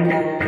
Hare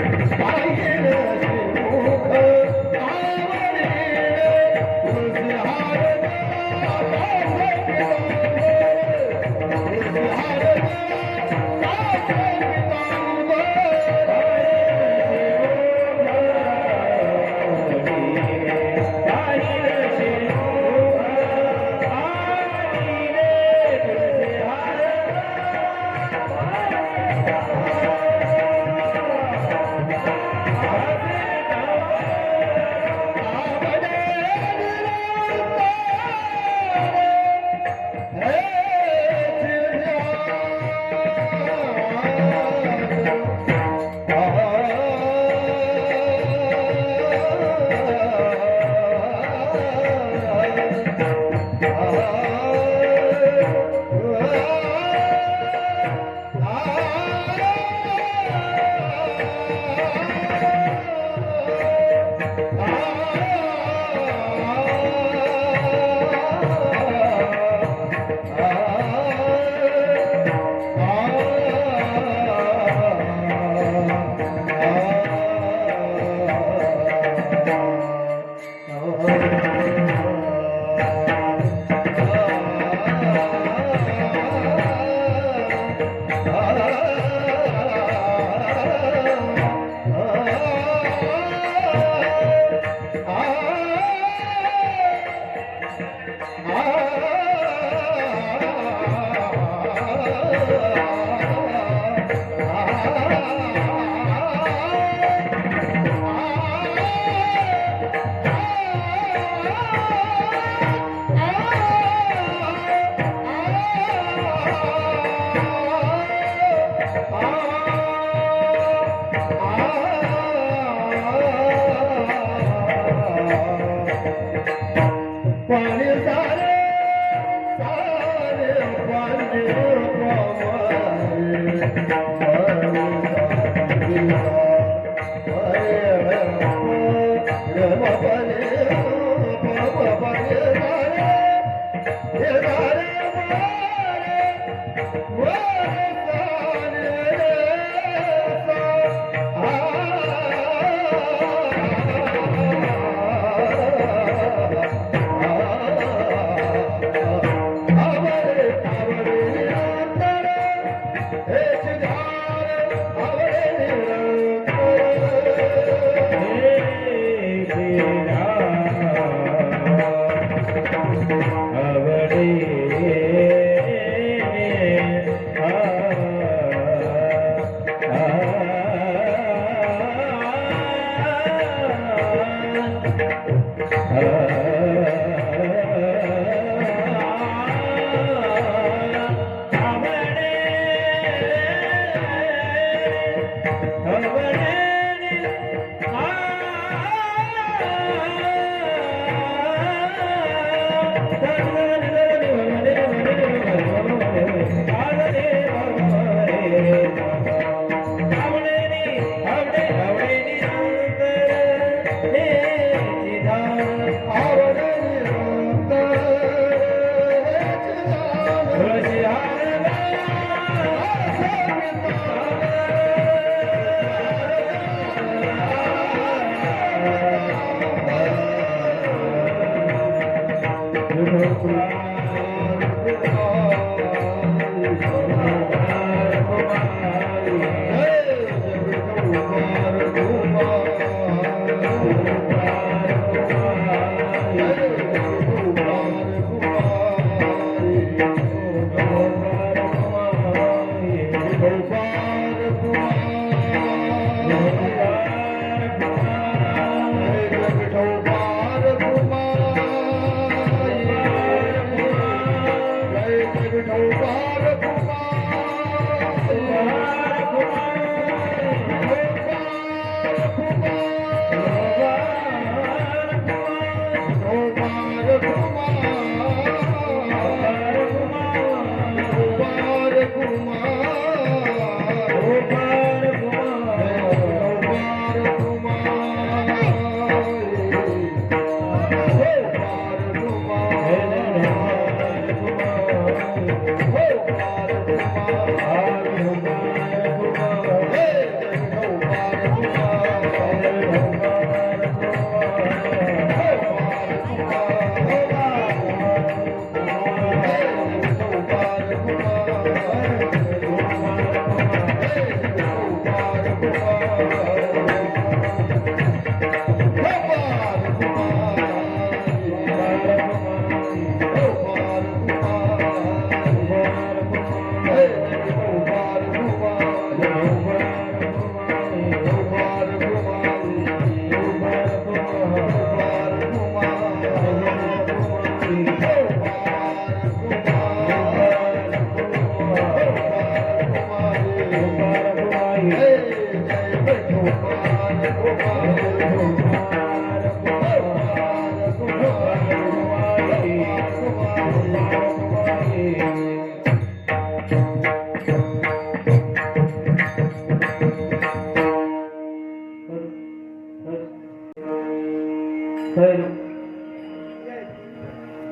Hare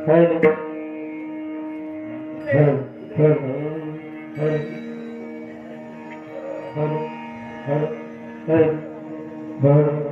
Hare Hare Hare Hare Hare Hare Hare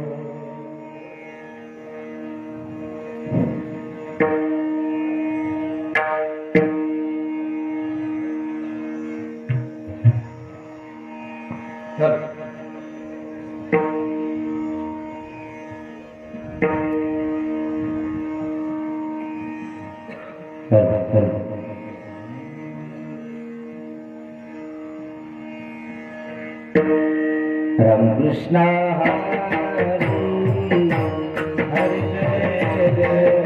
Ram Krishna Hare Hare जय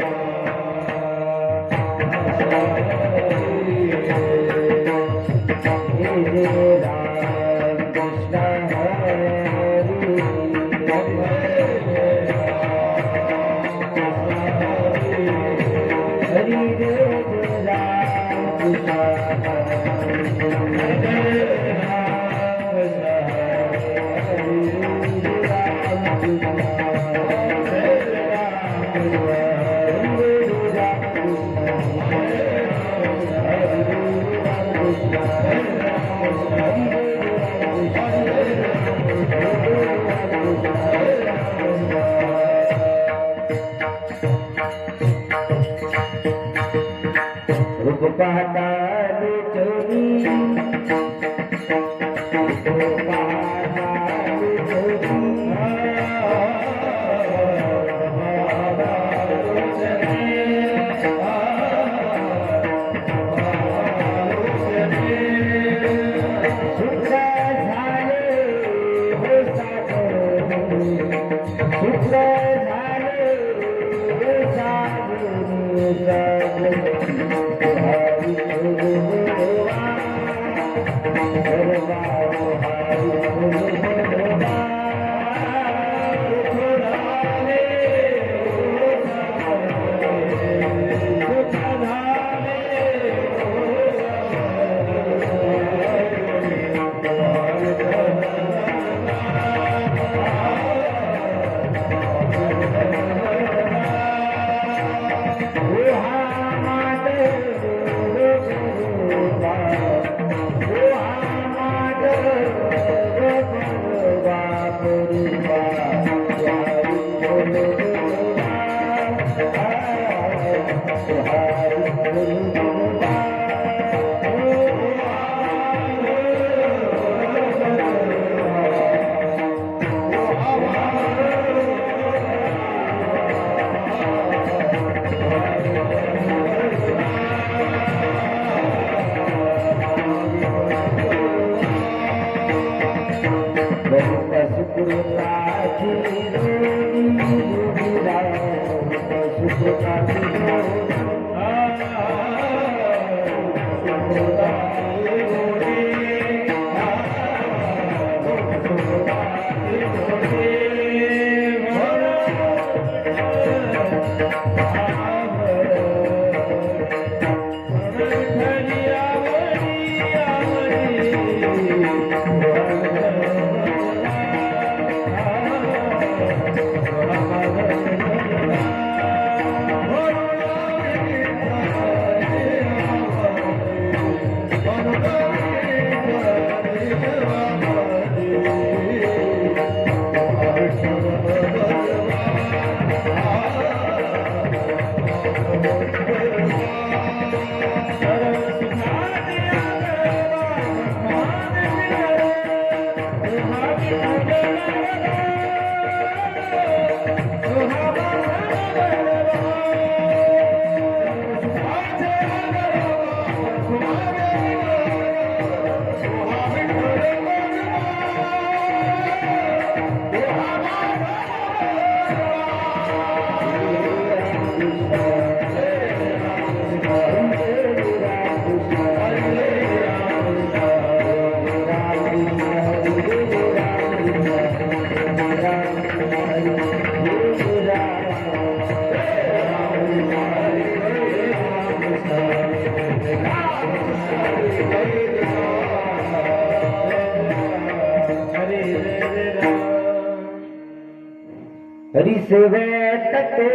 हरी सेवेत तो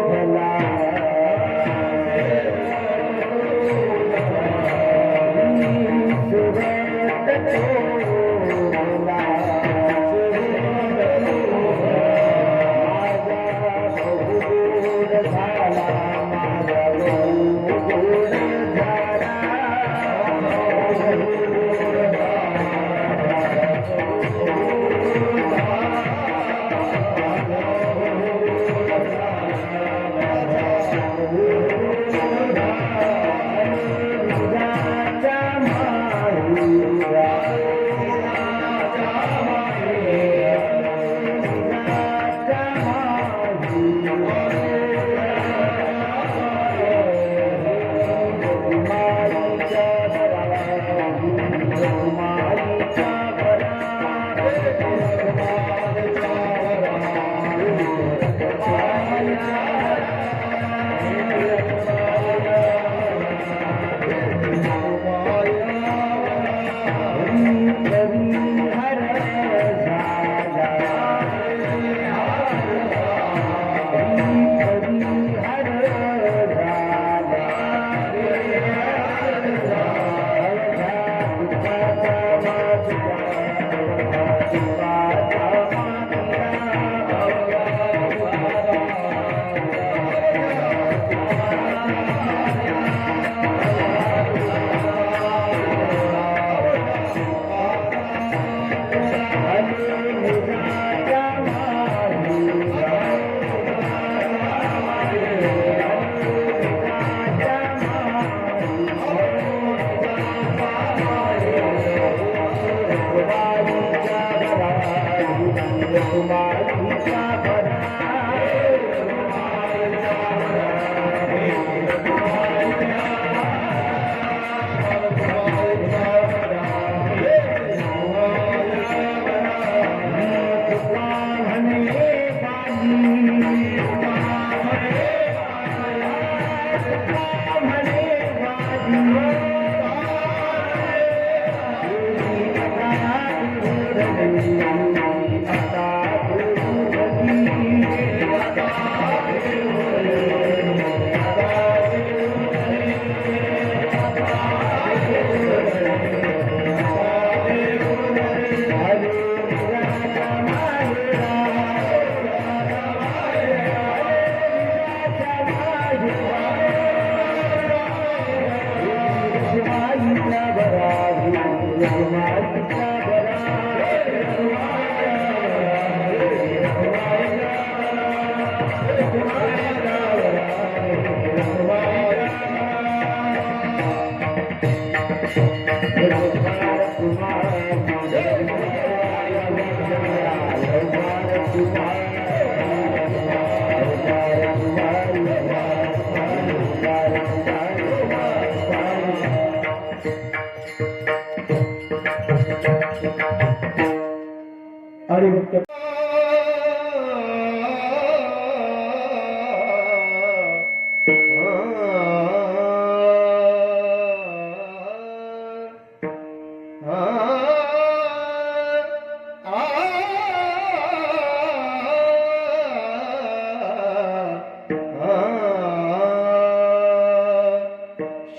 भला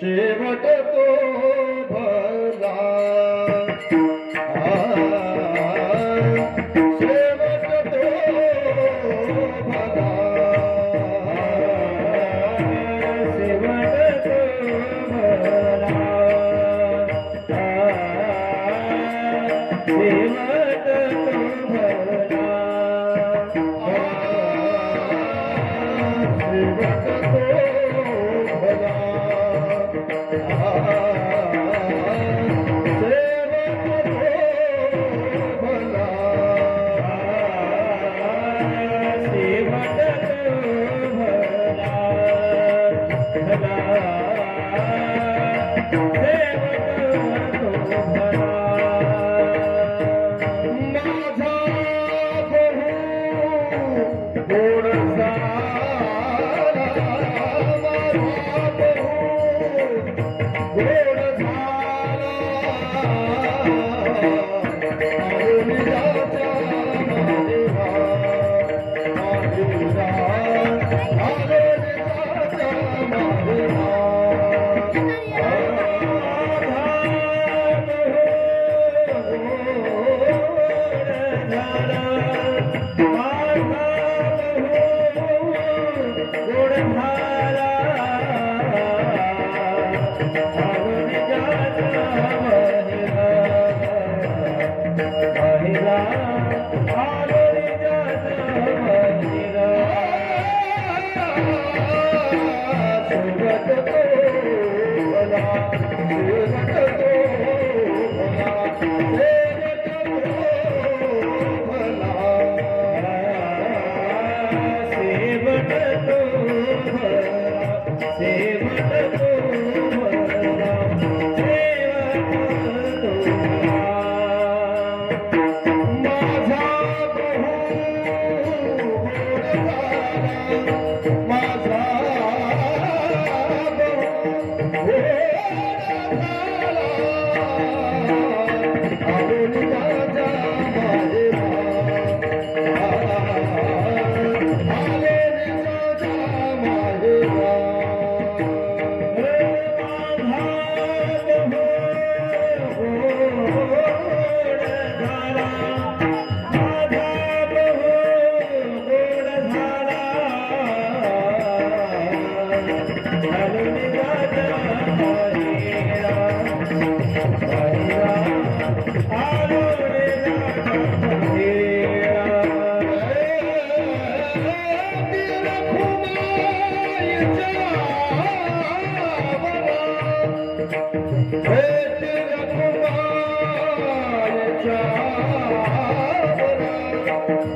शेवट तो भला शेवट तो भला शेवट तो भला शेवट तो भला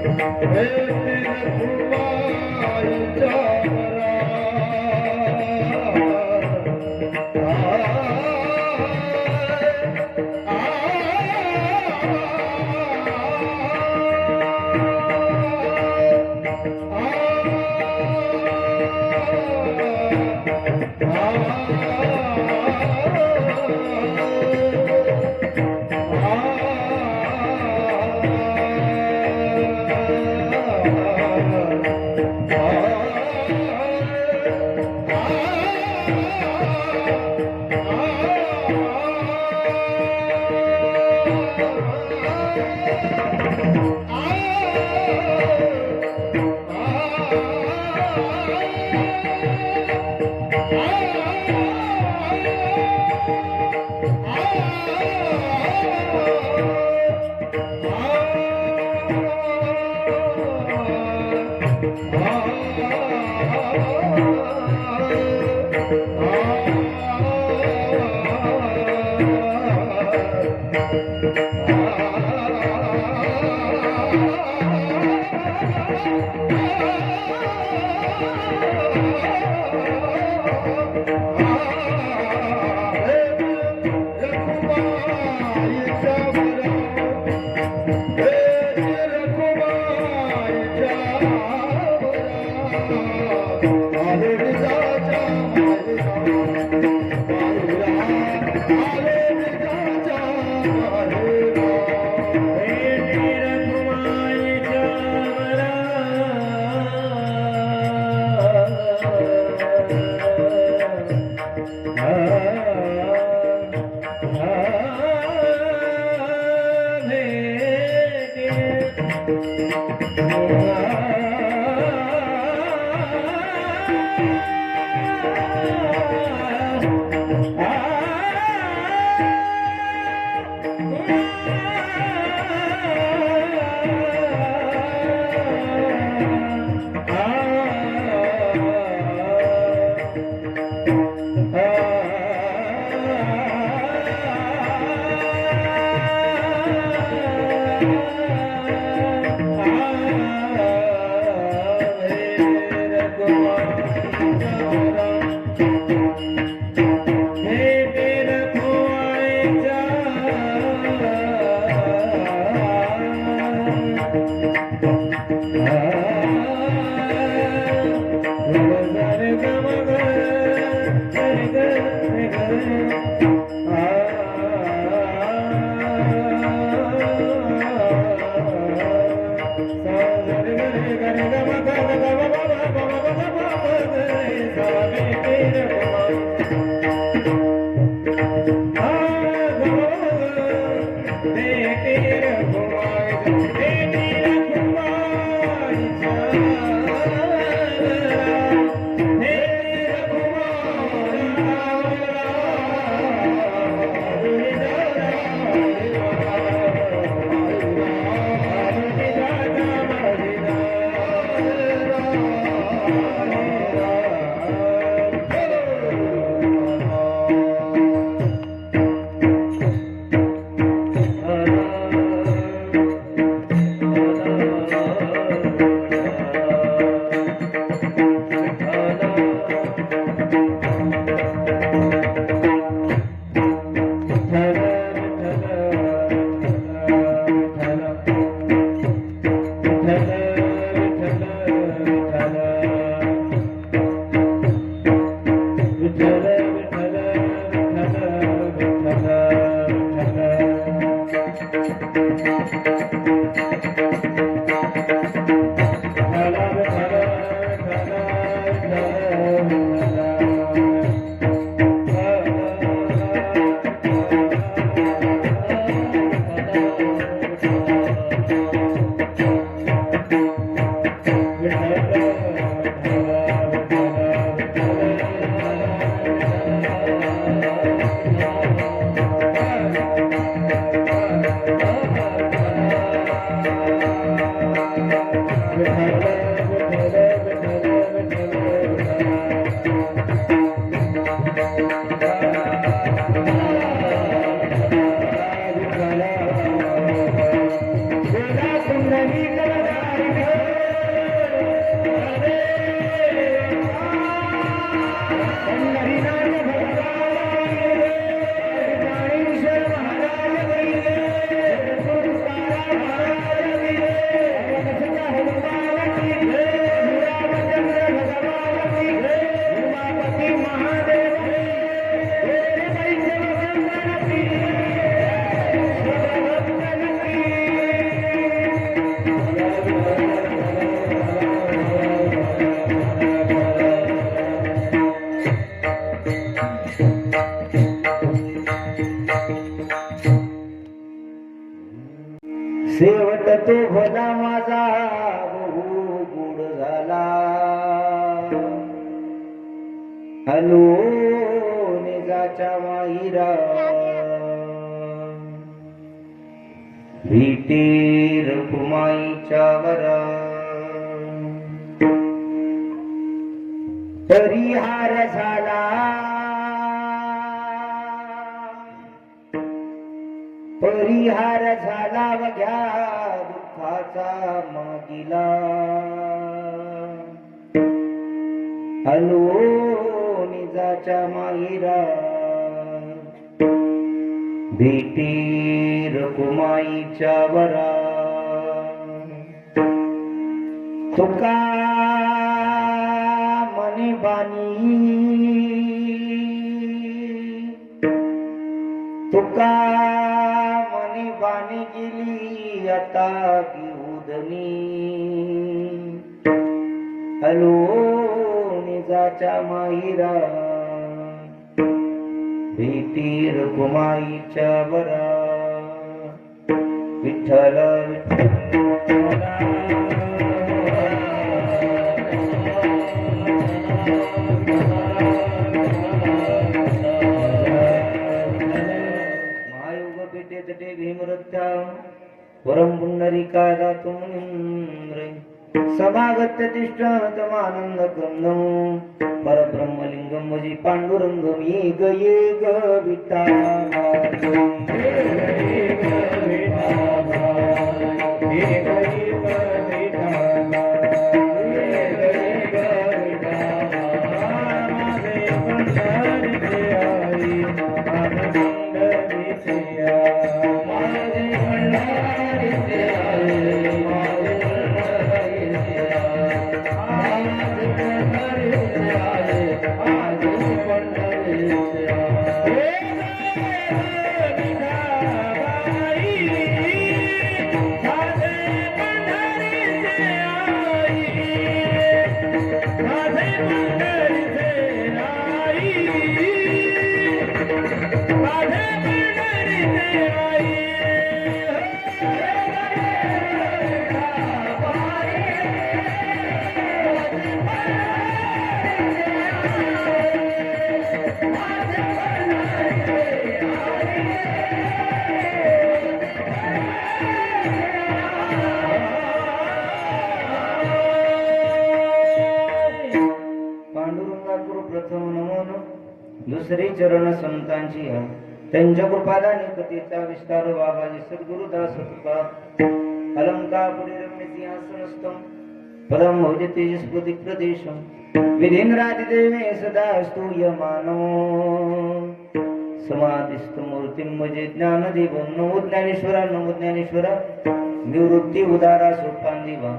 हे रखुमाईच्या भला माझा बहु गोड झाला हलो निजाच्या माहिरा भेटे रखुमाईच्या वरा परिहार झाला परिहार झाला वघ्या दुःखाचा मागिला हलो निजाच्या माहिरा भेटे रखुमाईच्या वरा तुका मनी बानी तुका मनी बानी गेली आता घेऊदनी हलो निजाच्या माहिरा भेटी रखुमाईच्या वरा विठ्ठल महायोग पेटे तटे भीमरत्या वरम पुंडरीका दातुं इंद्रे समागत्य तिष्ठतमानंद कंदम परब्रह्मलिंगम वजी पांडुरंगम येग येग दुसरे चरण संतांची त्यांच्या कृपादानी कथेचा विस्तार बाबाजी सद्गुरुदास कृपा अलंका पुढे रम्य सिंहासनस्थं पदं भोज तेजस्पति प्रदेशं विधीन्द्रादिदेवे सदा स्तूयमानो समाधिस्थ मूर्तिं भजे ज्ञानदेवं नमो ज्ञानेश्वरा निवृत्ती उदारा सोपांदिवा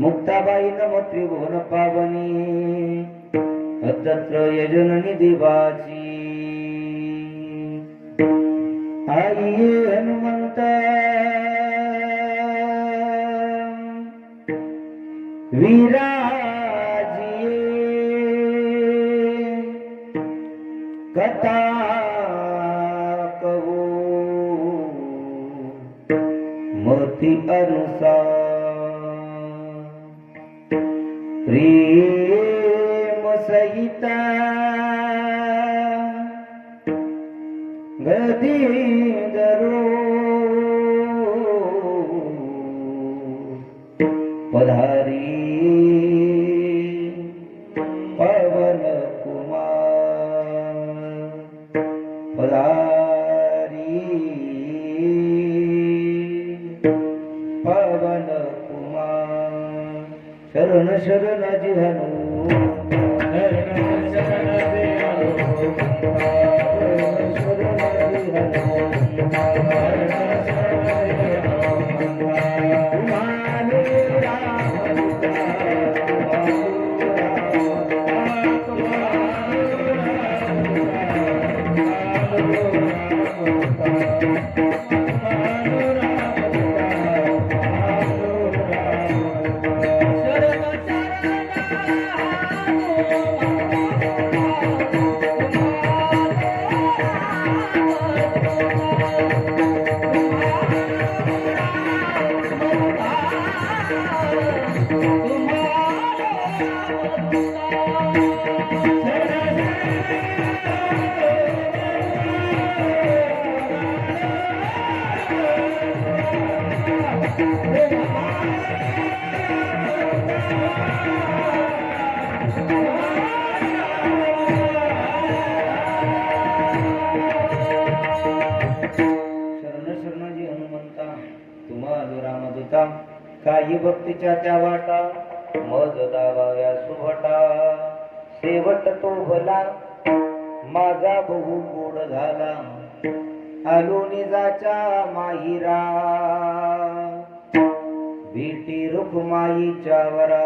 मुक्ताबाई नमो त्रिभुवन पावनी अतत्र यजननी देवाची आई हनुमंत विराजिये कथा कहो मती अनुसार सहिता गदीधरो पधारी पवन कुमार पधारी पवन कुमार शरण शरण जिहनु शरणाजी हनुमंता तुम्हाला रामदूता काही भक्तीच्या त्या वाटा मज दावाव्या सुभटा शेवट तो भला माझा बहु गोड झाला आलो निजाच्या माहिरा भेटी रुक्माईच्या वरा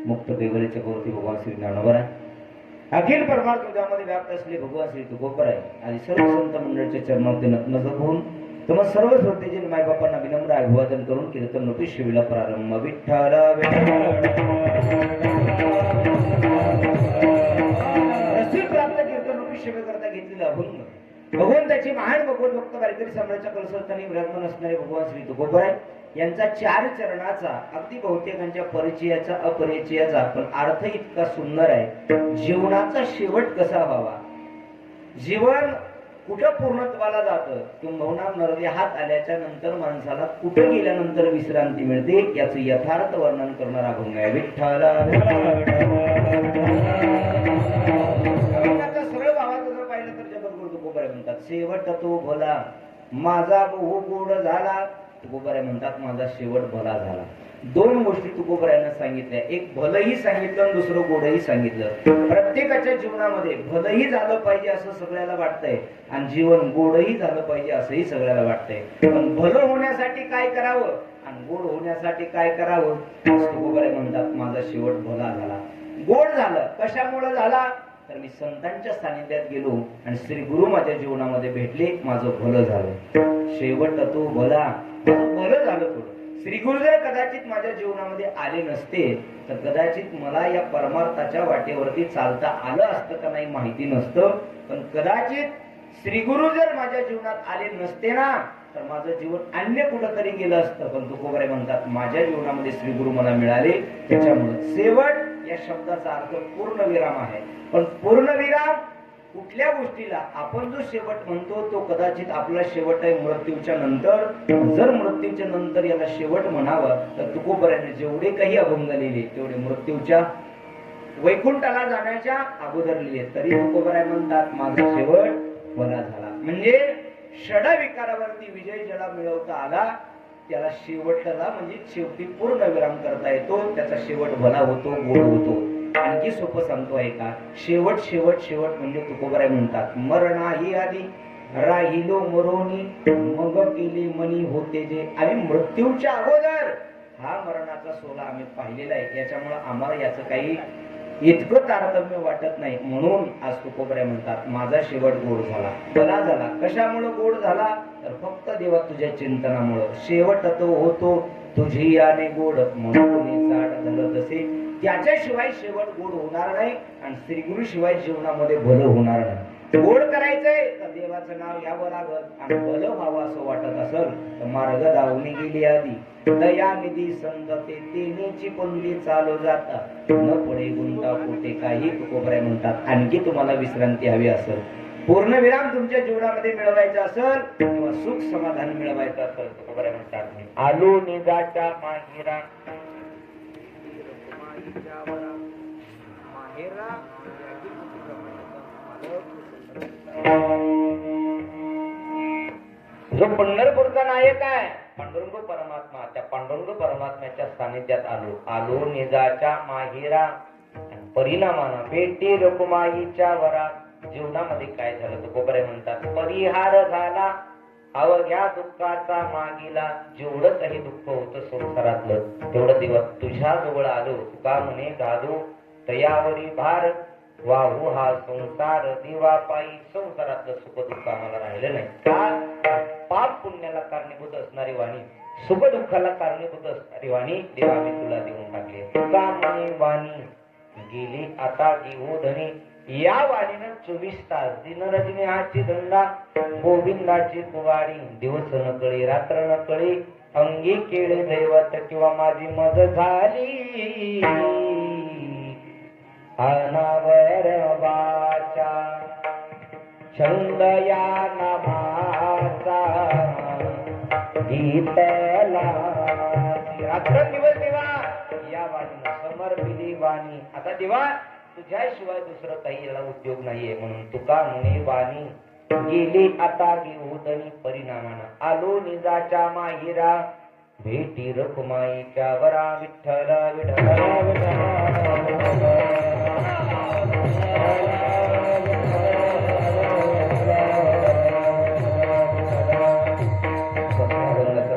मुक्त बेगळीच्या गौरती भगवान श्री ज्ञानोबर आहे. अखिल परमार्थ तुझ्यामध्ये व्याप्त असले भगवान श्री तुकोबर आहे. आणि सर्व संत मंडळीच्या चरणावरती नतमस्तक होऊन तुम्हा सर्व श्रोतेजन मायबापांना विनम्र अभिवादन करून कीर्तन नोटीस शिवीला प्रारंभ. विठ्ठल रसिक प्राप्त कीर्तन नोटीस शिवे करता घेतलेला अभंग भगवंताची महान भगवत भक्त वारकरी सम्राटच्या कलसस्थानी विराजमान असणारे भगवान श्री तुकोबर आहे. यांचा 4 चरणाचा अगदी बहुतेकांच्या परिचयाचा अपरिचयाचा पण अर्थ इतका सुंदर आहे. जीवनाचा शेवट कसा व्हावा, जीवन कुठं पूर्णत्वाला जातं, किंबहुना नरदेहात आल्याच्या नंतर माणसाला कुठे गेल्यानंतर विश्रांती मिळते याचं यथार्थ वर्णन करणारा अभंग आहे. विठ्ठल सरळ भावाचं जर पाहिलं तर जगद्गुरु तुकोबर म्हणतात शेवट तो भला माझा बहु गोड झाला. तुकोबर म्हणतात माझा शेवट भला झाला. 2 गोष्टी तुकोबरायांना सांगितल्या, एक भलंही सांगितलं आणि दुसरं गोडही सांगितलं. प्रत्येकाच्या जीवनामध्ये भलंही झालं पाहिजे असं सगळ्याला वाटतंय आणि जीवन गोडही झालं पाहिजे असंही सगळ्याला वाटतंय. पण भलं होण्यासाठी काय करावं आणि गोड होण्यासाठी काय करावं तुकोबर म्हणतात माझा शेवट भला झाला. गोड झालं कशामुळे झाला तर मी संतांच्या सानिध्यात गेलो आणि श्री गुरु माझ्या जीवनामध्ये भेटले, माझं भलं झालं. शेवट तो भला भलं झालं थोडं. श्री गुरु जर कदाचित माझ्या जीवनामध्ये आले नसते तर कदाचित मला या परमार्थाच्या वाटेवरती चालता आलं असतं का नाही माहिती नसतं. पण कदाचित श्री गुरु जर माझ्या जीवनात आले नसते ना तर माझं जीवन अन्य कुठंतरी गेलं असतं. पण तुकोबर म्हणतात माझ्या जीवनामध्ये श्री गुरु मला मिळाले त्याच्यामुळे शेवट या शब्दाचा अर्थ पूर्णविराम आहे. पण पूर्णविराम कुठल्या गोष्टीला आपण जो शेवट म्हणतो तो कदाचित आपला शेवट आहे मृत्यूच्या नंतर. जर मृत्यूच्या नंतर याला शेवट म्हणावं तर तुकोबराने जेवढे काही अभंग लिहिले तेवढे मृत्यूच्या वैकुंठाला जाण्याच्या अगोदर लिहिले. तरी तुकोबराय म्हणतात माझा शेवट भला झाला. म्हणजे षड विकारावरती विजय ज्याला मिळवता आला त्याला शेवटला म्हणजे शेवटी पूर्ण विराम करता येतो, त्याचा शेवट भला होतो, गोड होतो. आणखी सोपं सांगतो आहे का, शेवट शेवट शेवट म्हणजे तुकोबराय म्हणतात मरणाही आधी राहिलो मरोनी मग केली मनी होते जे. आम्ही मृत्यूच्या अगोदर हा मरणाचा सोला आम्ही पाहिलेला आहे, याच्यामुळे आम्हाला याचं काही इतकं तारतम्य वाटत नाही. म्हणून आज तुकोबराय म्हणतात माझा शेवट गोड झाला, भला झाला. कशामुळे गोड झाला तर फक्त देवा तुझ्या चिंतनामुळं. शेवट तो होतो तुझी याने गोड म्हणून चाड झालं तसे. त्याच्याशिवाय शेवट गोड होणार नाही आणि श्री गुरु शिवाय जीवनामध्ये भलं होणार नाही. गोड करायचंय तर देवाचं नाव घ्यावं लागत आणि भलं व्हावं असं वाटत असेल तर मार्ग धावणी गेली आधी दयानिधी संतते तेनेची पंगती चालू जाता न पडे गुंता कुठे काही. तुकोबराय म्हणतात आणखी तुम्हाला विश्रांती हवी असेल, पूर्णविराम तुमच्या जीवनामध्ये मिळवायचा असेल किंवा सुख समाधान मिळवायचं असेल तुकोबराय म्हणतात आलो निजाच्या माहिरा जो पंढरपूरचा नायक आहे पांडुरंग परमात्मा, त्या पांडुरंग परमात्म्याच्या सानिध्यात आलो निजाच्या माहिरा. परिणामानं भेटी रकुमाईच्या वरा. जीवनामध्ये काय झालं तुकोबराय म्हणतात परिहार झाला अवघ्या दुःखाचा मागीला. जेवढं काही दुःख होतं संसारातलं तेवढं दिवस तुझ्या जवळ आलो. तुका म्हणे घालू तयावरी भार वाहू हा संसार दिवा पायी. संसारातलं सुख दुःख आम्हाला राहिलं नाही. का पाप पुण्याला कारणीभूत असणारी वाणी, सुख दुःखाला कारणीभूत असणारी वाणी देवा मी तुला देऊन टाकली. तुका म्हणे वाणी गेली आता घेऊ धनी. या वाणीनं 24 तास दिन रजनी हाची धंदा गोविंदाची कुवाडी. दिवस न कळे रात्र न कळे अंगी केळे दैवत किंवा माझी मज झाली अनावर वाचा छंद या नामाचा गीतला रात्रंदिवस देवा या वाणी समर्पिली वाणी. आता देवा तुझ्याशिवाय दुसरं काही याला उद्योग नाहीये म्हणून तुका म्हणे वाणी गेली आता घेऊदनी परिणामानं आलो निजाच्या माहिरा भेटी रखुमाईच्या वरा विठ्ठल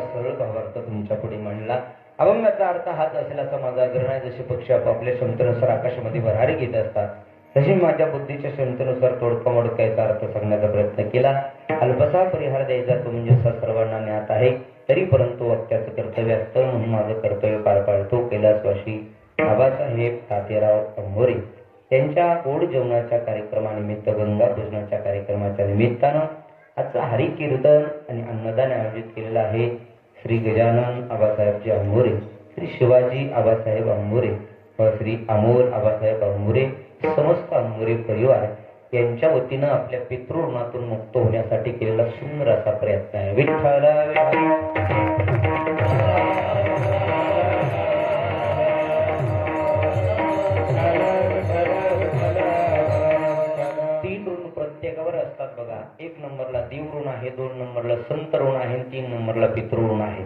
सरळ भावार्थ तुमच्या पुढे मांडला. अभंगाचा अर्थ हाच असेल असा माझा आग्रह आहे. जसे पक्षी आपापल्या क्षमतेनुसार आकाशामध्ये भरारी घेत असतात तशी माझ्या बुद्धीच्या क्षमतेनुसार तोडका मोडकायचा अर्थ सांगण्याचा प्रयत्न केला. अल्पसा परिहार द्यायचा तो म्हणजे सर्वांना ज्ञात आहे, तरी परंतु वाक्याचं कर्तव्य असतं म्हणून माझं कर्तव्य पार पाडतो. कैलासवासी बाबासाहेब तात्याराव अंभोरे त्यांच्या गोड जेवणाच्या कार्यक्रमानिमित्त गंगा पूजनाच्या कार्यक्रमाच्या निमित्तानं आजचा हरी कीर्तन आणि अन्नदान आयोजित केलेलं आहे. श्री गजानन आबासाहेबजी अंभोरे, श्री शिवाजी आबासाहेब अंभोरे व श्री अमोल आबासाहेब अंभोरे समस्त अंभोरे परिवार यांच्या वतीनं आपल्या पितृऋणातून मुक्त होण्यासाठी केलेला सुंदर असा प्रयत्न आहे. विठ्ठल तीन ऋण प्रत्येकावर असतात बघा. एक नंबरला देव ऋण आहे, 2 नंबरला संत ऋण आहे, 3 नंबरला पितृऋण आहे.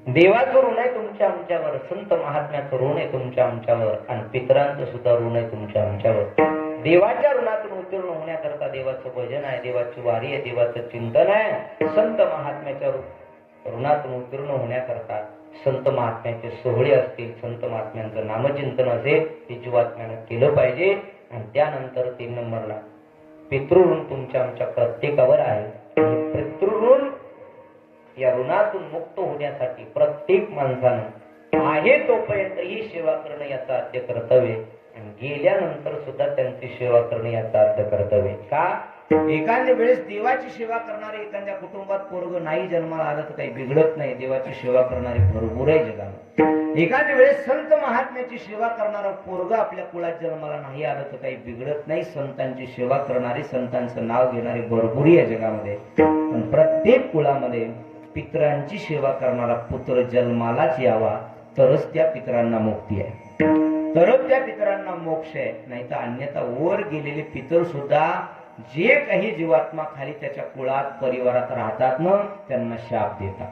देवाचं ऋण आहे तुमच्या आमच्यावर, संत महात्म्याचं ऋण आहे तुमच्या आमच्यावर आणि पितरांचं सुद्धा ऋण आहे तुमच्या आमच्यावर. देवाच्या ऋणातून उत्तीर्ण होण्याकरता देवाचं भजन आहे, देवाची वारी आहे, देवाचं चिंतन आहे. संत महात्म्याच्या ऋणातून उत्तीर्ण होण्याकरता संत महात्म्याचे सोहळे असतील, संत महात्म्यांचं नामचिंतन असेल ते जीवात्म्यानं केलं पाहिजे. आणि त्यानंतर 3 नंबरला पितृऋण तुमच्या आमच्या प्रत्येकावर आहे. पितृऋण या ऋणातून मुक्त होण्यासाठी प्रत्येक माणसानं आहे तोपर्यंत ही सेवा करणं याचं आद्य कर्तव्य आणि गेल्यानंतर सुद्धा त्यांची सेवा करणं याचं आद्य कर्तव्य. का एखाद्या वेळेस देवाची सेवा करणारे एखाद्या कुटुंबात पोरग नाही जन्माला आलं तर काही बिघडत नाही. देवाची सेवा करणारे भरपूर आहे जगात. एखाद्या वेळेस संत महात्म्याची सेवा करणारा पोरग आपल्या कुळात जन्माला नाही आलं तर काही बिघडत नाही. संतांची सेवा करणारे, संतांचं नाव घेणारे भरपूर आहे जगामध्ये. पण प्रत्येक कुळामध्ये पितरांची सेवा करणारा पुत्र जन्मालाच यावा तरच त्या पितरांना मुक्ती आहे, तरच त्या पितरांना मोक्ष आहे. नाही तर अन्यथा वर गेलेले पितर सुद्धा जे काही जीवात्मा खाली त्याच्या कुळात परिवारात राहतात ना त्यांना शाप देतात.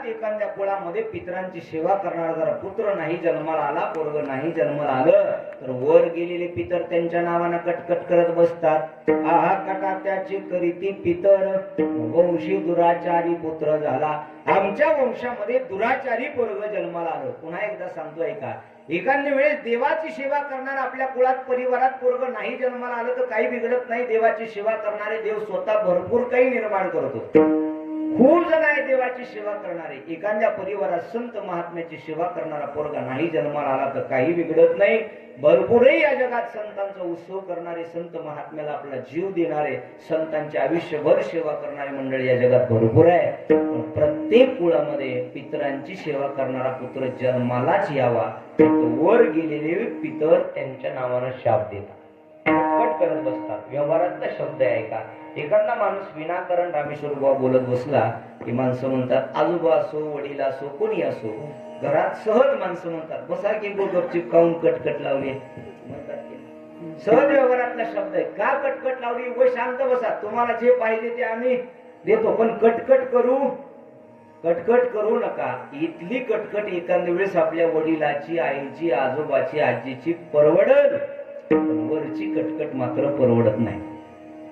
एखाद्या कुळामध्ये पितरांची सेवा करणारा जरा पुत्र नाही जन्माला आला, पोरग नाही जन्माला आलं तर वर गेलेले पितर त्यांच्या नावानं कटकट करत बसतात. आहा कटा त्याची करीती पितर वंशी दुराचारी पुत्र झाला. आमच्या वंशामध्ये दुराचारी पोरग जन्माला आलं. पुन्हा एकदा सांगतोय का, एखाद्या वेळेस देवाची सेवा करणारा आपल्या कुळात परिवारात पोरग नाही जन्माला आलं तर काही बिघडत नाही. देवाची सेवा करणारे देव स्वतः भरपूर काही निर्माण करतो. खूप जण आहे देवाची सेवा करणारे. एखाद्या परिवारात संत महात्म्याची सेवा करणारा पोरगा नाही जन्माला आला तर काही बिघडत नाही. भरपूरही या जगात संतांचा उत्सव करणारे, संत महात्म्याला आपला जीव देणारे, संतांचे आयुष्यभर सेवा करणारे मंडळी या जगात भरपूर आहे. पण प्रत्येक कुळामध्ये पितरांची सेवा करणारा पुत्र जन्मालाच यावा, वर गेलेले पितर त्यांच्या नावानं शाप देतात. करत बसतात. व्यवहारातला शब्द आहे का? एखादा माणूस विनाकारण रामेश्वर बुवा बोलत बसला की माणसं म्हणतात, आजोबा असो वडील असो कोणी असो, घरात सहज माणसं म्हणतात बसा की गपचिप काऊन कटकट लावली म्हणतात की सहज व्यवहारातला शब्द आहे. का कटकट लावली? व शांत बसा, तुम्हाला जे पाहिजे ते आम्ही देतो, पण कटकट करू नका. इथली कटकट एखाद्या वेळेस आपल्या वडिलाची, आईची, आजोबाची, आजीची परवडल, वरची कटकट मात्र परवडत नाही.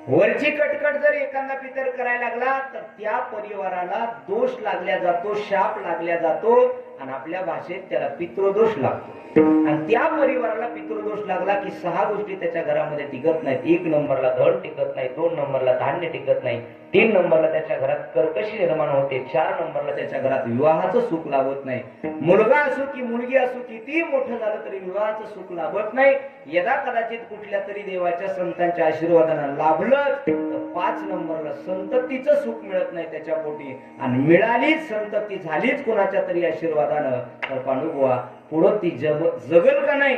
वरची कटकट जर एखादा पितर करायला लागला तर त्या परिवाराला दोष लागल्या जातो, शाप लागल्या जातो, आणि आपल्या भाषेत त्याला पितृदोष लागतो. आणि त्या परिवाराला पितृदोष लागला की 6 गोष्टी त्याच्या घरामध्ये टिकत नाहीत. 1 नंबरला धड टिकत नाही, 2 नंबरला धान्य टिकत नाही, 3 नंबरला त्याच्या घरात कर्कशी निर्माण होते, 4 नंबरला त्याच्या घरात विवाहाचं सुख लाभत नाही. मुलगा असो की मुलगी असो, किती मोठं झालं तरी विवाहाचं सुख लाभत नाही. यदा कदाचित कुठल्या तरी देवाच्या संतांच्या आशीर्वादानं लाभलं तर 5 नंबरला संततीचं सुख मिळत नाही त्याच्या पोटी, आणि मिळालीच संतती झालीच कोणाच्या तरी आशीर्वादानं तर पांडुबुवा पुढं ती जगल का नाही,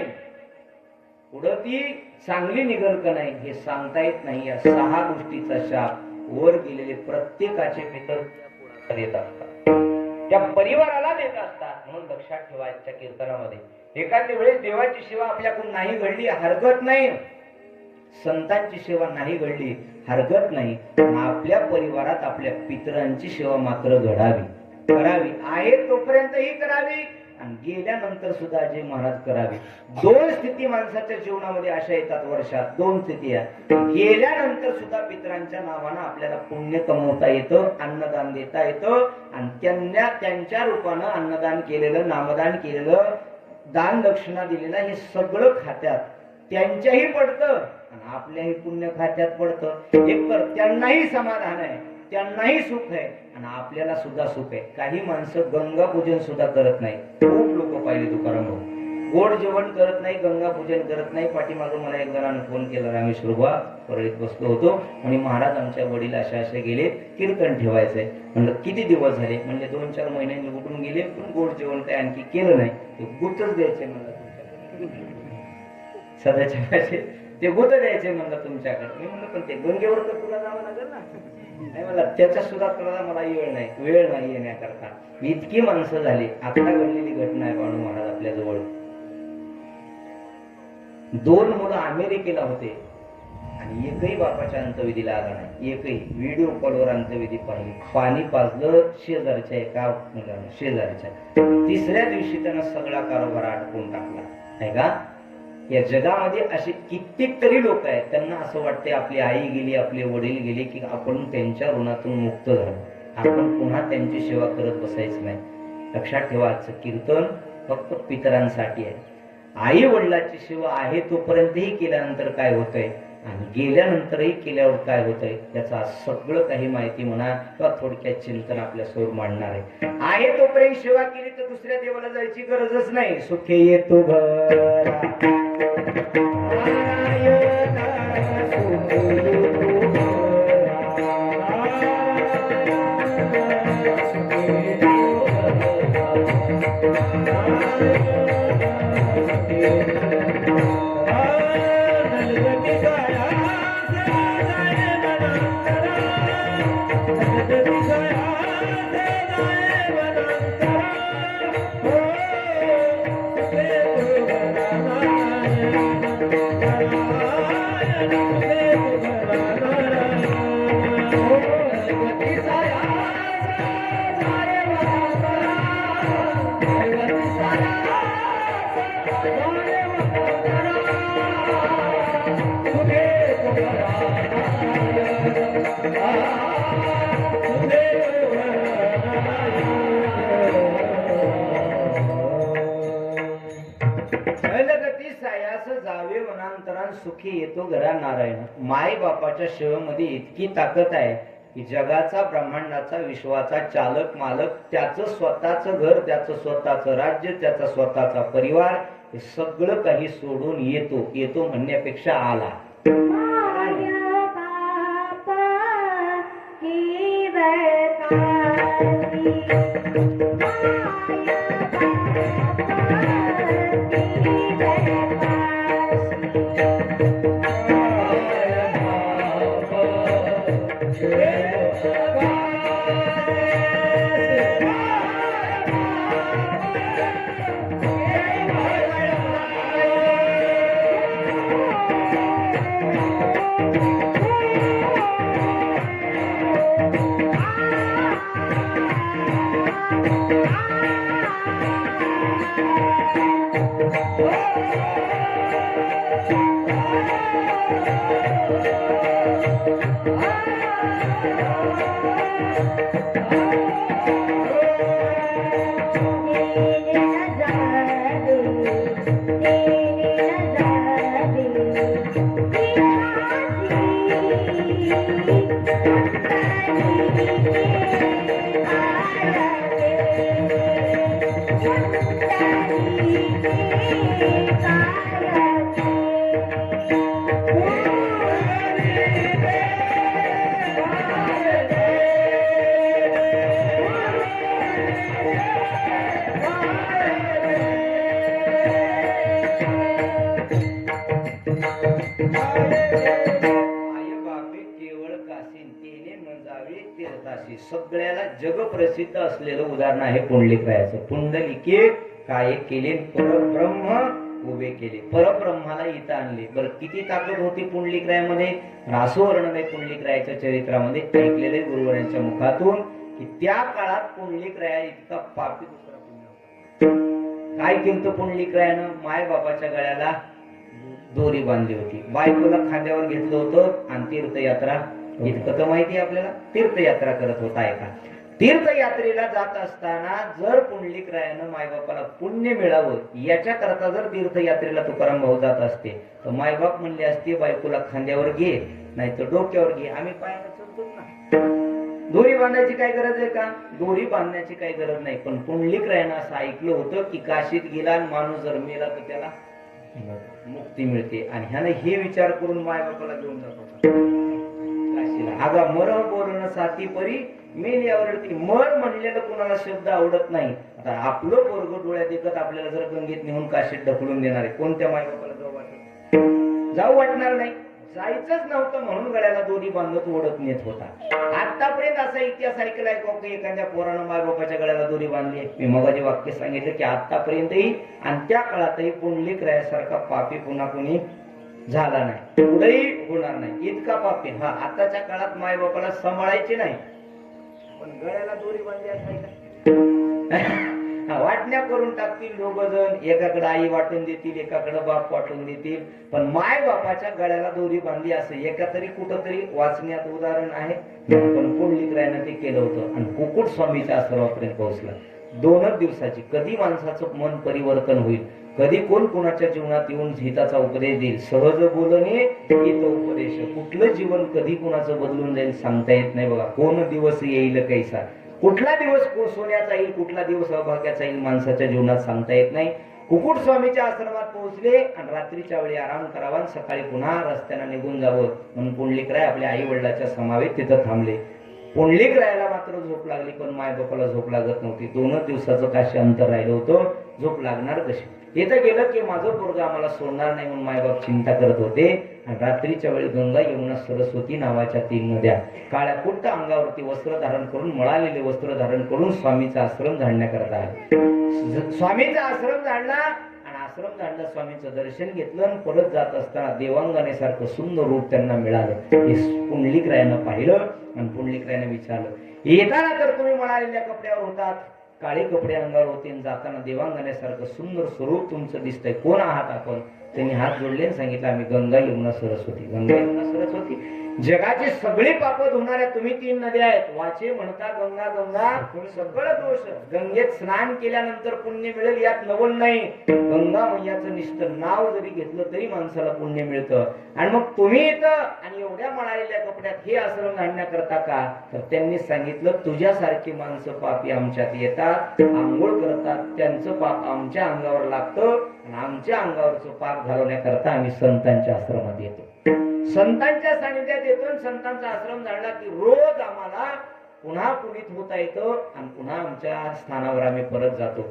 पुढं ती चांगली निघल का नाही हे सांगता येत नाही. या 6 गोष्टीचा शाप वर गेलेले प्रत्येकाचे पितर देत असतात, त्या परिवाराला देत असतात. म्हणून लक्षात ठेवायच्या कीर्तनामध्ये एखाद्या वेळेस देवाची सेवा आपल्याकडून नाही घडली हरकत नाही, संतांची सेवा नाही घडली हरकत नाही, आपल्या परिवारात आपल्या पितरांची सेवा मात्र करावी. आहे तोपर्यंत ही करावी, आणि गेल्यानंतर सुद्धा जे महाराज करावी. 2 स्थिती माणसाच्या जीवनामध्ये अशा येतात वर्षात, 2 स्थिती आहे. गेल्यानंतर सुद्धा पितरांच्या नावानं आपल्याला पुण्य कमवता येतं, अन्नदान देता येतं, आणि त्यांच्या रूपानं अन्नदान केलेलं, नामदान केलेलं, दान दक्षिणा दिलेलं हे सगळं खात्यात त्यांच्याही पडतं आणि आपल्याही पुण्य खात्यात पडतं. एकतर त्यांनाही समाधान आहे, त्यांनाही सुख आहे, आणि आपल्याला सुद्धा सुख आहे. काही माणसं गंगा पूजन सुद्धा करत नाही. खूप लोक पाहिले तुकाराम भाऊ, गोड जेवण करत नाही, गंगा पूजन करत नाही. पाठीमागं मला एक जणांनी फोन केला, रामेश्वर बुवा परळीत बसलो होतो, आणि महाराज आमच्या वडील असे गेले, कीर्तन ठेवायचंय. म्हणलं किती दिवस झाले? म्हणजे 2-4 महिन्यांनी उठून गेले, पण गोड जेवण काय आणखी केलं नाही. ते गुतच द्यायचे म्हणलं तुमच्याकडे, सदाच्या पाहिजे ते गुत द्यायचे म्हणलं तुमच्याकडे. मी म्हणलं पण ते गंगेवर तर तुला जावं लागेल ना. नाही मला त्याच्या सुद्धा करायला मला वेळ नाही येण्याकरता. इतकी माणसं झाली. आता घडलेली घटना आहे पांडू महाराज आपल्या जवळ. 2 मुलं अमेरिकेला होते आणि एकही बापाच्या अंत्यविधीला आला नाही. एकही व्हिडिओ कॉलवर अंत्यविधी पाहिली. पाणी पाजलं शेजारच्या एका मुलानं, शेजारच्या. 3ऱ्या दिवशी त्यानं सगळा कारोबार आटकून टाकला. नाही का? या जगामध्ये असे कित्येक तरी लोक आहेत, त्यांना असं वाटते आपली आई गेली, आपले वडील गेले की आपण त्यांच्या ऋणातून मुक्त झालो, आपण पुन्हा त्यांची सेवा करत बसायचं नाही. लक्षात ठेवा, आजचं कीर्तन फक्त पितरांसाठी आहे. आई वडिलाची सेवा आहे तोपर्यंतही केल्यानंतर काय होतंय आणि गेल्यानंतरही केल्यावर काय होतंय याचा सगळं काही माहिती म्हणा किंवा थोडक्यात चिंतन आपल्या समोर मांडणार आहे. आहे तोपर्यंत सेवा केली तर दुसऱ्या देवाला जायची गरजच नाही. सुखे येतो घरा जावे वनांतरान सुखी येतो घरा नारायण. माय बापाच्या सेवेमध्ये इतकी ताकद आहे की जगाचा, ब्रह्मांडाचा, विश्वाचा चालक मालक, त्याचं स्वतःचं घर, त्याचं स्वतःचं राज्य, त्याचा स्वतःचा परिवार, हे सगळं काही सोडून येतो म्हणण्यापेक्षा आला. आय बापे केवळ काशीन तेने न जावे तीर्थाशी. सगळ्याला जगप्रसिद्ध असलेलं उदाहरण आहे पुंडलिकरायाचं. पुंडलिके काय केले? परब्रह्म उभे केले. परब्रह्माला इथं आणले. बरं किती ताकद होती पुंडलिकरायामध्ये? असं वर्णन आहे पुंडलिकरायाच्या चरित्रामध्ये ऐकलेले गुरुवरांच्या मुखातून की त्या काळात पुंडलिकराया इतका पापी दुसरा पुण्य होता. काय केलं पुंडलिकरायानं? माय बापाच्या गळ्याला दोरी बांधली होती, बायकोला खांद्यावर घेतलं होतं आणि तीर्थयात्रा, इतकं तर माहिती आपल्याला, तीर्थयात्रा करत होता. एका तीर्थयात्रेला जात असताना जर पुंडलिकरायानं मायबापाला पुण्य मिळावं याच्या करता जर तीर्थयात्रेला तुकाराम भाऊ जात असते तर मायबाप म्हणले असते बायकोला खांद्यावर घे नाही तर डोक्यावर घे, आम्ही पायाला चलतो ना. दोरी बांधायची काय गरज आहे का? दोरी बांधण्याची काही गरज नाही. पण पुंडलिकरायानं असं ऐकलं होतं की काशीत गेला आणि माणूस जर मेला तर त्याला मुक्ती मिळते आणि ह्याने हे विचार करून मायबापाला घेऊन जात होता काशीला. आगा मर बोलणं साथी परी मेल्यावरती. मर म्हणलेलं कुणाला शब्द आवडत नाही. आता आपलं पोरग डोळ्यात देखत आपल्याला जर गंगेत नेऊन काशीत ढकलून देणार आहे, कोणत्या मायबापाला जाऊ वाटणार नाही. जायचंच नव्हतं म्हणून गळ्याला दोरी बांधत ओढत नेत होता. आतापर्यंत असा इतिहास ऐकलाय का एखाद्या पोरानं मायबापाच्या गळ्याला दोरी बांधली? मी मगाचे वाक्य सांगितलं की आतापर्यंतही आणि त्या काळातही पुंडलिकरायासारखा पापी पुन्हा कोणी झाला नाही, पुढेही होणार नाही. इतका पापी. हा आताच्या काळात मायबापाला सांभाळायचे नाही पण गळ्याला दोरी बांधली असायची. वाटण्या करून टाकतील दोघ जण, एकाकडे आई वाटून देतील एकाकडे बाप वाटून देतील, पण माय बापाच्या गळ्याला दोरी बांधली असं एका तरी कुठंतरी वाचण्यात उदाहरण आहे. पण पुंडलिकरायानं ते केलं होतं आणि कुकुट स्वामीच्या आश्रमापर्यंत पोहोचला. 2च दिवसाची. कधी माणसाचं मन परिवर्तन होईल, कधी कोण कोणाच्या जीवनात येऊन हिताचा उपदेश देईल. सहज बोलणे हित उपदेश. कुठलं जीवन कधी कोणाचं बदलून जाईल सांगता येत नाही बघा. कोण दिवस येईल कैसा, कुठला दिवस सोन्याचा येईल, कुठला दिवस अभाग्याचा येईल माणसाच्या जीवनात सांगता येत नाही. कुकुट स्वामीच्या आश्रमात पोहोचले आणि रात्रीच्या वेळी आराम करावा आणि सकाळी पुन्हा रस्त्याने निघून जावं म्हणून पुंडलिकराय आपल्या आई वडिलांच्या समावेत तिथं थांबले. पुंडलिकरायाला मात्र झोप लागली पण मायबापाला झोप लागत नव्हती. 2च दिवसाचं काशी अंतर राहिलं होतं. झोप लागणार कशी? इथं गेलं की माझं पोरग आम्हाला सोडणार नाही म्हणून मायबाप चिंता करत होते. आणि रात्रीच्या वेळी गंगा यमुना सरस्वती नावाच्या 3 नद्या काळ्या कुट्ट अंगावरती वस्त्र धारण करून, मळालेले वस्त्र धारण करून स्वामीचा आश्रम झाडण्याकरता आले. स्वामीचा आश्रम झाडला आणि आश्रम झाडला, स्वामीचं दर्शन घेतलं आणि परत जात असताना देवांगाने सारखं सुंदर रूप त्यांना मिळालं. हे पुंडलिकरायानं पाहिलं आणि पुंडलिकरायानं विचारलं, येताना तर तुम्ही मळालेल्या कपड्यावर होतात, काळे कपडे अंगावर होते, जाताना देवांगाण्यासारखं सुंदर स्वरूप तुमचं दिसतंय, कोण आहात आपण? त्यांनी हात जोडले आणि सांगितलं आम्ही गंगा यमुना सरस्वती. गंगा यमुना सरस्वती जगाची सगळी पाप धुणाऱ्या तुम्ही 3 नद्या आहेत. वाचे म्हणता गंगा गंगा सगळं दोष. गंगेत स्नान केल्यानंतर पुण्य मिळेल यात नवल नाही. गंगा मैयाचं निष्ठ नाव जरी घेतलं तरी माणसाला पुण्य मिळतं. आणि मग तुम्ही इथं आणि एवढ्या मळालेल्या कपड्यात हे आश्रम घालण्याकरता का? तर त्यांनी सांगितलं तुझ्यासारखी माणसं पापी आमच्यात येतात, आंघोळ करतात, त्यांचं पाप आमच्या अंगावर लागतं आणि आमच्या अंगावरचं पाप घालवण्याकरता आम्ही संतांच्या आश्रमात येतो. संतांच्या सानिध्यात येतो. संतांचा आश्रम झाला की रोज आम्हाला पुन्हा पुनीत होता येतं आणि पुन्हा आमच्या स्थानावर आम्ही परत जातो.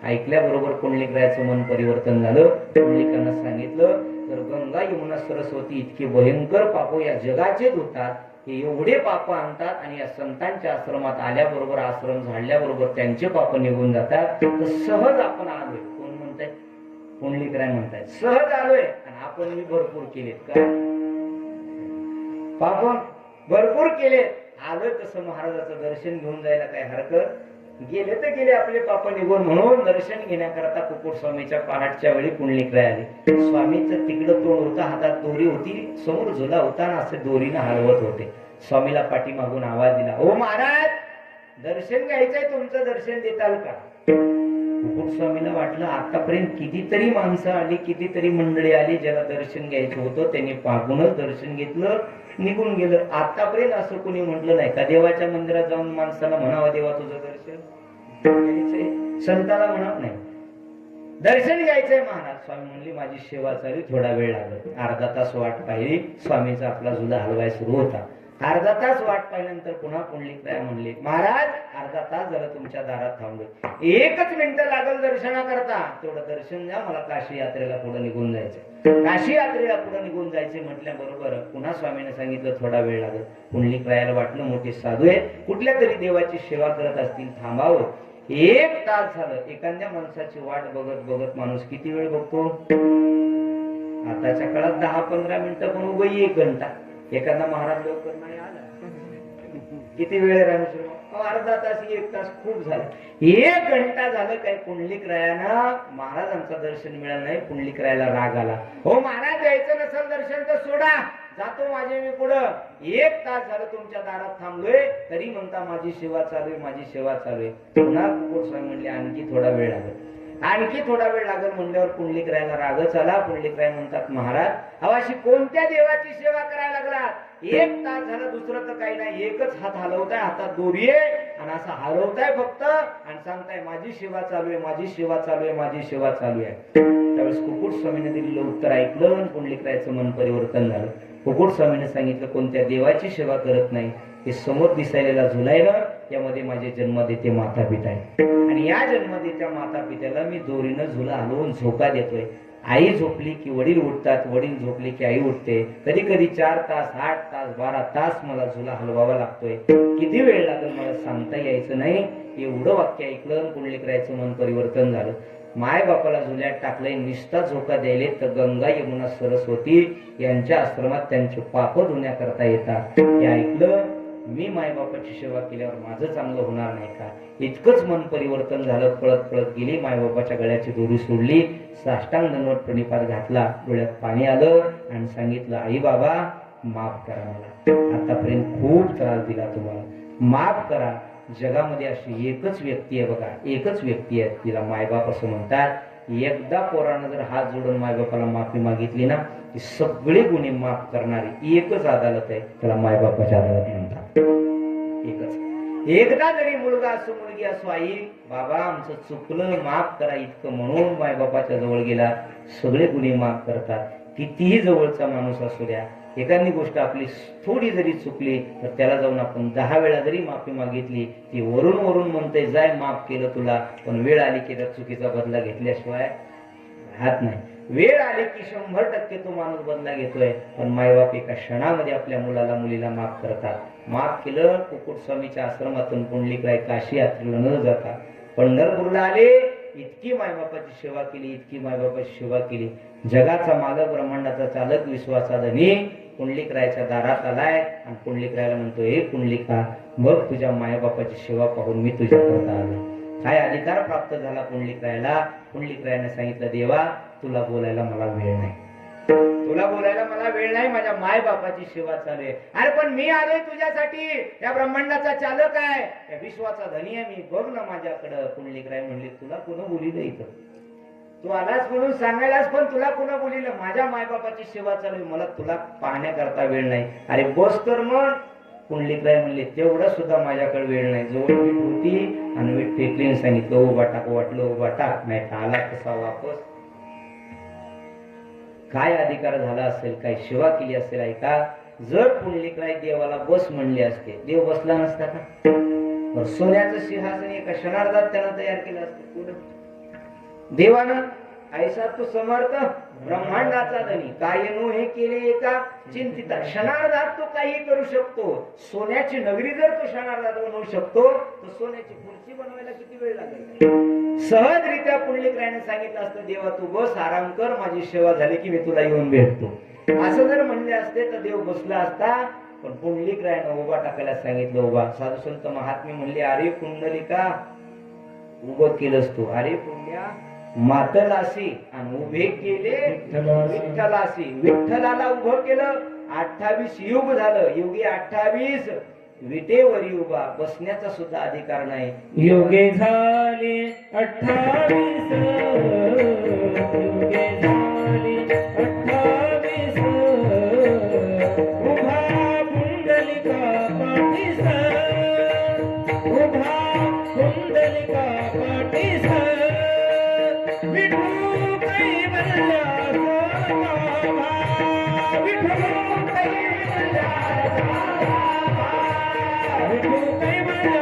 ऐकल्याबरोबर पुंडलिकरायाचं मन परिवर्तन झालं. पुंडलिकांना सांगितलं तर गंगा यमुना सरस्वती इतकी भयंकर पाप या जगाचे धुतात हे एवढे पाप आणतात आणि या संतांच्या आश्रमात आल्याबरोबर आश्रम झाडल्याबरोबर त्यांचे पाप निघून जातात. तर सहज आपण आलोय, कोण म्हणताय? पुंडलिकराय म्हणतायत सहज आलोय आणि आपण मी भरपूर केलेत काय पाप भरपूर केले. आलोय तसं महाराजाचं दर्शन घेऊन जायला काय हरकत? गेले तर गेले आपले पाप निघून, म्हणून दर्शन घेण्याकरता कुकुट स्वामीच्या पहाटच्या वेळी पुंडलिकराय आले. स्वामीचं तिकडं तोंड होतं, हातात दोरी होती, समोर झुला होता ना, असे दोरीनं हलवत होते. स्वामीला पाठीमागून आवाज दिला, ओ महाराज दर्शन घ्यायचंय तुमचं, दर्शन देताल का? कुकुट स्वामीला वाटलं आतापर्यंत कितीतरी माणसं आली, कितीतरी मंडळी आली, ज्याला दर्शन घ्यायचं होतं त्यांनी पाहूनच दर्शन घेतलं, निघून गेलं. आतापर्यंत असं कोणी म्हटलं नाही का देवाच्या मंदिरात जाऊन माणसाला म्हणावं देवा तुझं दर्शन घ्यायचंय, संताला म्हणत नाही दर्शन घ्यायचंय. महाराज स्वामी म्हणले माझी सेवा चालू, थोडा वेळ लागत. अर्धा तास वाट पाहिली, स्वामीचा आपला झुला हलवाय सुरू होता. अर्धा तास वाट पाहिल्यानंतर पुन्हा पुंडलिकराय म्हणले महाराज अर्धा तास झालं तुमच्या दारात थांबलो, एकच मिनिटं लागल दर्शनाकरता, तेवढं दर्शन द्या, मला काशी यात्रेला पुढे निघून जायचं. काशी यात्रेला पुढे निघून जायचे म्हटल्याबरोबर पुन्हा स्वामीने सांगितलं थोडा वेळ लागत. पुंडलिकरायाला वाटलं मोठे साधू आहे, कुठल्या तरी देवाची सेवा करत असतील, थांबावं. एक तास झालं. एखाद्या माणसाची वाट बघत बघत माणूस किती वेळ बघतो? आताच्या काळात 10-15 मिनिटं, पण उभं 1 घंटा. एखादा महाराज लवकर नाही आला, किती वेळ रामेश्वर? अर्धा तास, 1 तास खूप झालं. 1 घंटा झालं काय पुंडलिकरायांना महाराजांचं दर्शन मिळालं नाही. पुंडलिकरायाला राग आला, हो महाराज यायचं नसेल दर्शन तर सोडा, जातो माझे मी पुढं. 1 तास झालं तुमच्या दारात थांबलोय, तरी म्हणता माझी सेवा चालू आहे, माझी सेवा चालू आहे. पुन्हा कुकुट स्वामी म्हणले आणखी थोडा वेळ लागेल, आणखी थोडा वेळ लागेल. म्हणल्यावर पुंडलिकरायाला रागच आला. पुंडलिकराय म्हणतात महाराज अहो अशी कोणत्या देवाची सेवा करायला लागलात? 1 तास झालं, दुसरं तर काही नाही, एकच हात हलवताय, हातात दोरी आहे आणि असं हलवताय फक्त आणि सांगताय माझी सेवा चालू आहे, माझी सेवा चालू आहे, माझी सेवा चालू आहे. त्यावेळेस कुकुट स्वामीने दिलेलं उत्तर ऐकलं आणि पुंडलिकरायचं मन परिवर्तन झालं. कुकुट स्वामीने सांगितलं कोणत्या देवाची सेवा करत नाही, हे समोर दिसायला झुलाय ना, यामध्ये माझे जन्मदेते माता पिता आहे आणि या जन्मदेत्या माता पित्याला मी दोरीनं झुला हलवून झोका देतोय. आई झोपली की वडील उठतात, वडील झोपले की आई उठते. कधी कधी 4 तास, 8 तास, 12 तास मला झुला हलवावा लागतोय. किती वेळ लागेल मला सांगता यायचं नाही. एवढं वाक्य ऐकलं पुंडलिकरायचं मन परिवर्तन झालं. माय बापाला झुल्यात टाकलंय, निष्ठा झोका द्यायले तर गंगा यमुना सरस्वती यांच्या आश्रमात त्यांचे पाप धुण्याकरता येतात. हे ऐकलं, मी मायबापाची सेवा केल्यावर माझं चांगलं होणार नाही का? इतकंच मन परिवर्तन झालं. पळत पळत गेली, मायबापाच्या गळ्याची दोरी सोडली, साष्टांग दंडवत प्रणिपात घातला, डोळ्यात पाणी आलं आणि सांगितलं आई बाबा माफ करा, मला आतापर्यंत खूप त्रास दिला, तुम्हाला माफ करा. जगामध्ये अशी एकच व्यक्ती आहे बघा, एकच व्यक्ती आहे तिला मायबाप असं म्हणतात. एकदा पोरानं जर हात जोडून मायबापाला माफी मागितली ना, ती सगळे गुन्हे माफ करणारी एकच अदालत आहे, त्याला मायबापाची अदालत म्हणतात. एकच. एकदा जरी मुलगा असो मुलगी असो आई बाबा आमचं चुकलं माफ करा इतकं म्हणून मायबापाच्या जवळ गेला, सगळे गुन्हे माफ करतात. कितीही जवळचा माणूस असू द्या, एखादी गोष्ट आपली थोडी जरी चुकली तर त्याला जाऊन आपण 10 वेळा जरी माफी मागितली, ती वरून वरून म्हणते जाय माफ केलं तुला, पण वेळ आली की त्या चुकीचा बदला घेतल्याशिवाय राहत नाही. वेळ आली की 100% तो माणूस बदला घेतोय. पण मायबाप एका क्षणामध्ये आपल्या मुलाला मुलीला माफ करतात. माफ केलं. कुकुट स्वामीच्या आश्रमातून पुंडलिकराय काशी यात्रेला न जाता पंढरपूरला आले. इतकी मायबापाची सेवा केली, इतकी मायबापाची सेवा केली. जगाचा मालक, ब्रह्मांडाचा चालक, विश्वाचा धनी पुंडलिकरायच्या दारात आलाय आणि पुंडलिकरायला म्हणतो हे पुंडलिका बघ तुझ्या मायबापाची सेवा पाहून मी तुझ्या करता आलो. काय अधिकार प्राप्त झाला पुंडलिकरायला? पुंडलिकरायाने सांगितलं देवा तुला बोलायला मला वेळ नाही, तुला बोलायला मला वेळ नाही, माझ्या माय बापाची सेवा चालू आहे. अरे पण मी आलोय तुझ्यासाठी, या ब्रह्मांडाचा चालक आहे, या विश्वाचा धनी आहे मी, बघ ना माझ्याकडं. पुंडलिकराय म्हणले तुला कोण बोलिलं इथं? तू आलास म्हणून सांगायलास, पण तुला कोण बोलिलं? माझ्या मायबापाची सेवा चालू आहे, मला तुला पाहण्याकरता वेळ नाही. अरे बस तर मग. पुंडलिकराय म्हणले तेवढं सुद्धा माझ्याकडे वेळ नाही. जवळ वीट होती आणि वीट फेकलीने सांगितलं उभा टाक, वाटलं उभा टाक, नाही तर आला कसा वापस. काय अधिकार झाला असेल, काय सेवा केली असेल ऐका. जर पुंडलिकराय देवाला बस म्हणले असते, देव बसला नसता का? सोन्याचं सिंहासन एका क्षणार्धात त्यानं तयार केलं असतं. देवानं ऐसा तू समर्थ ब्रह्मांडाचा धनी काय नो हे केले एका चिंतिता क्षणार्धात तो काही करू शकतो. सोन्याची नगरी जर तो क्षणार्धात बनवू शकतो तर सोन्याची खुर्ची बनवायला किती वेळ लागेल. सहजरित्या पुंडलिकरायाने सांगितलं असतं देवा तू बस आराम कर माझी सेवा झाली की मी तुला येऊन भेटतो असं जर म्हणले असते तर देव बसला असता. पण पुंडलिकरायाने उभा टाकायला सांगितलं. उभा साधू संत महात्मे म्हणले अरे पुंडलिका उभं केलंस तू अरे पुण्या मातलासी आणि उभे केले विठ्ठलासी. विठ्ठलाला उभं केलं 28 युग झालं. युगी 28 विटेवरी उभा बसण्याचा सुद्धा अधिकार नाही. योगे झाले 28 योगे झाले 28 उभा पुंडलिका पाठीस उभा पुंडलिका पाठीस विठू कैवल्याचा बाबा विठू कैवल्याचा विठू कैवल्याचा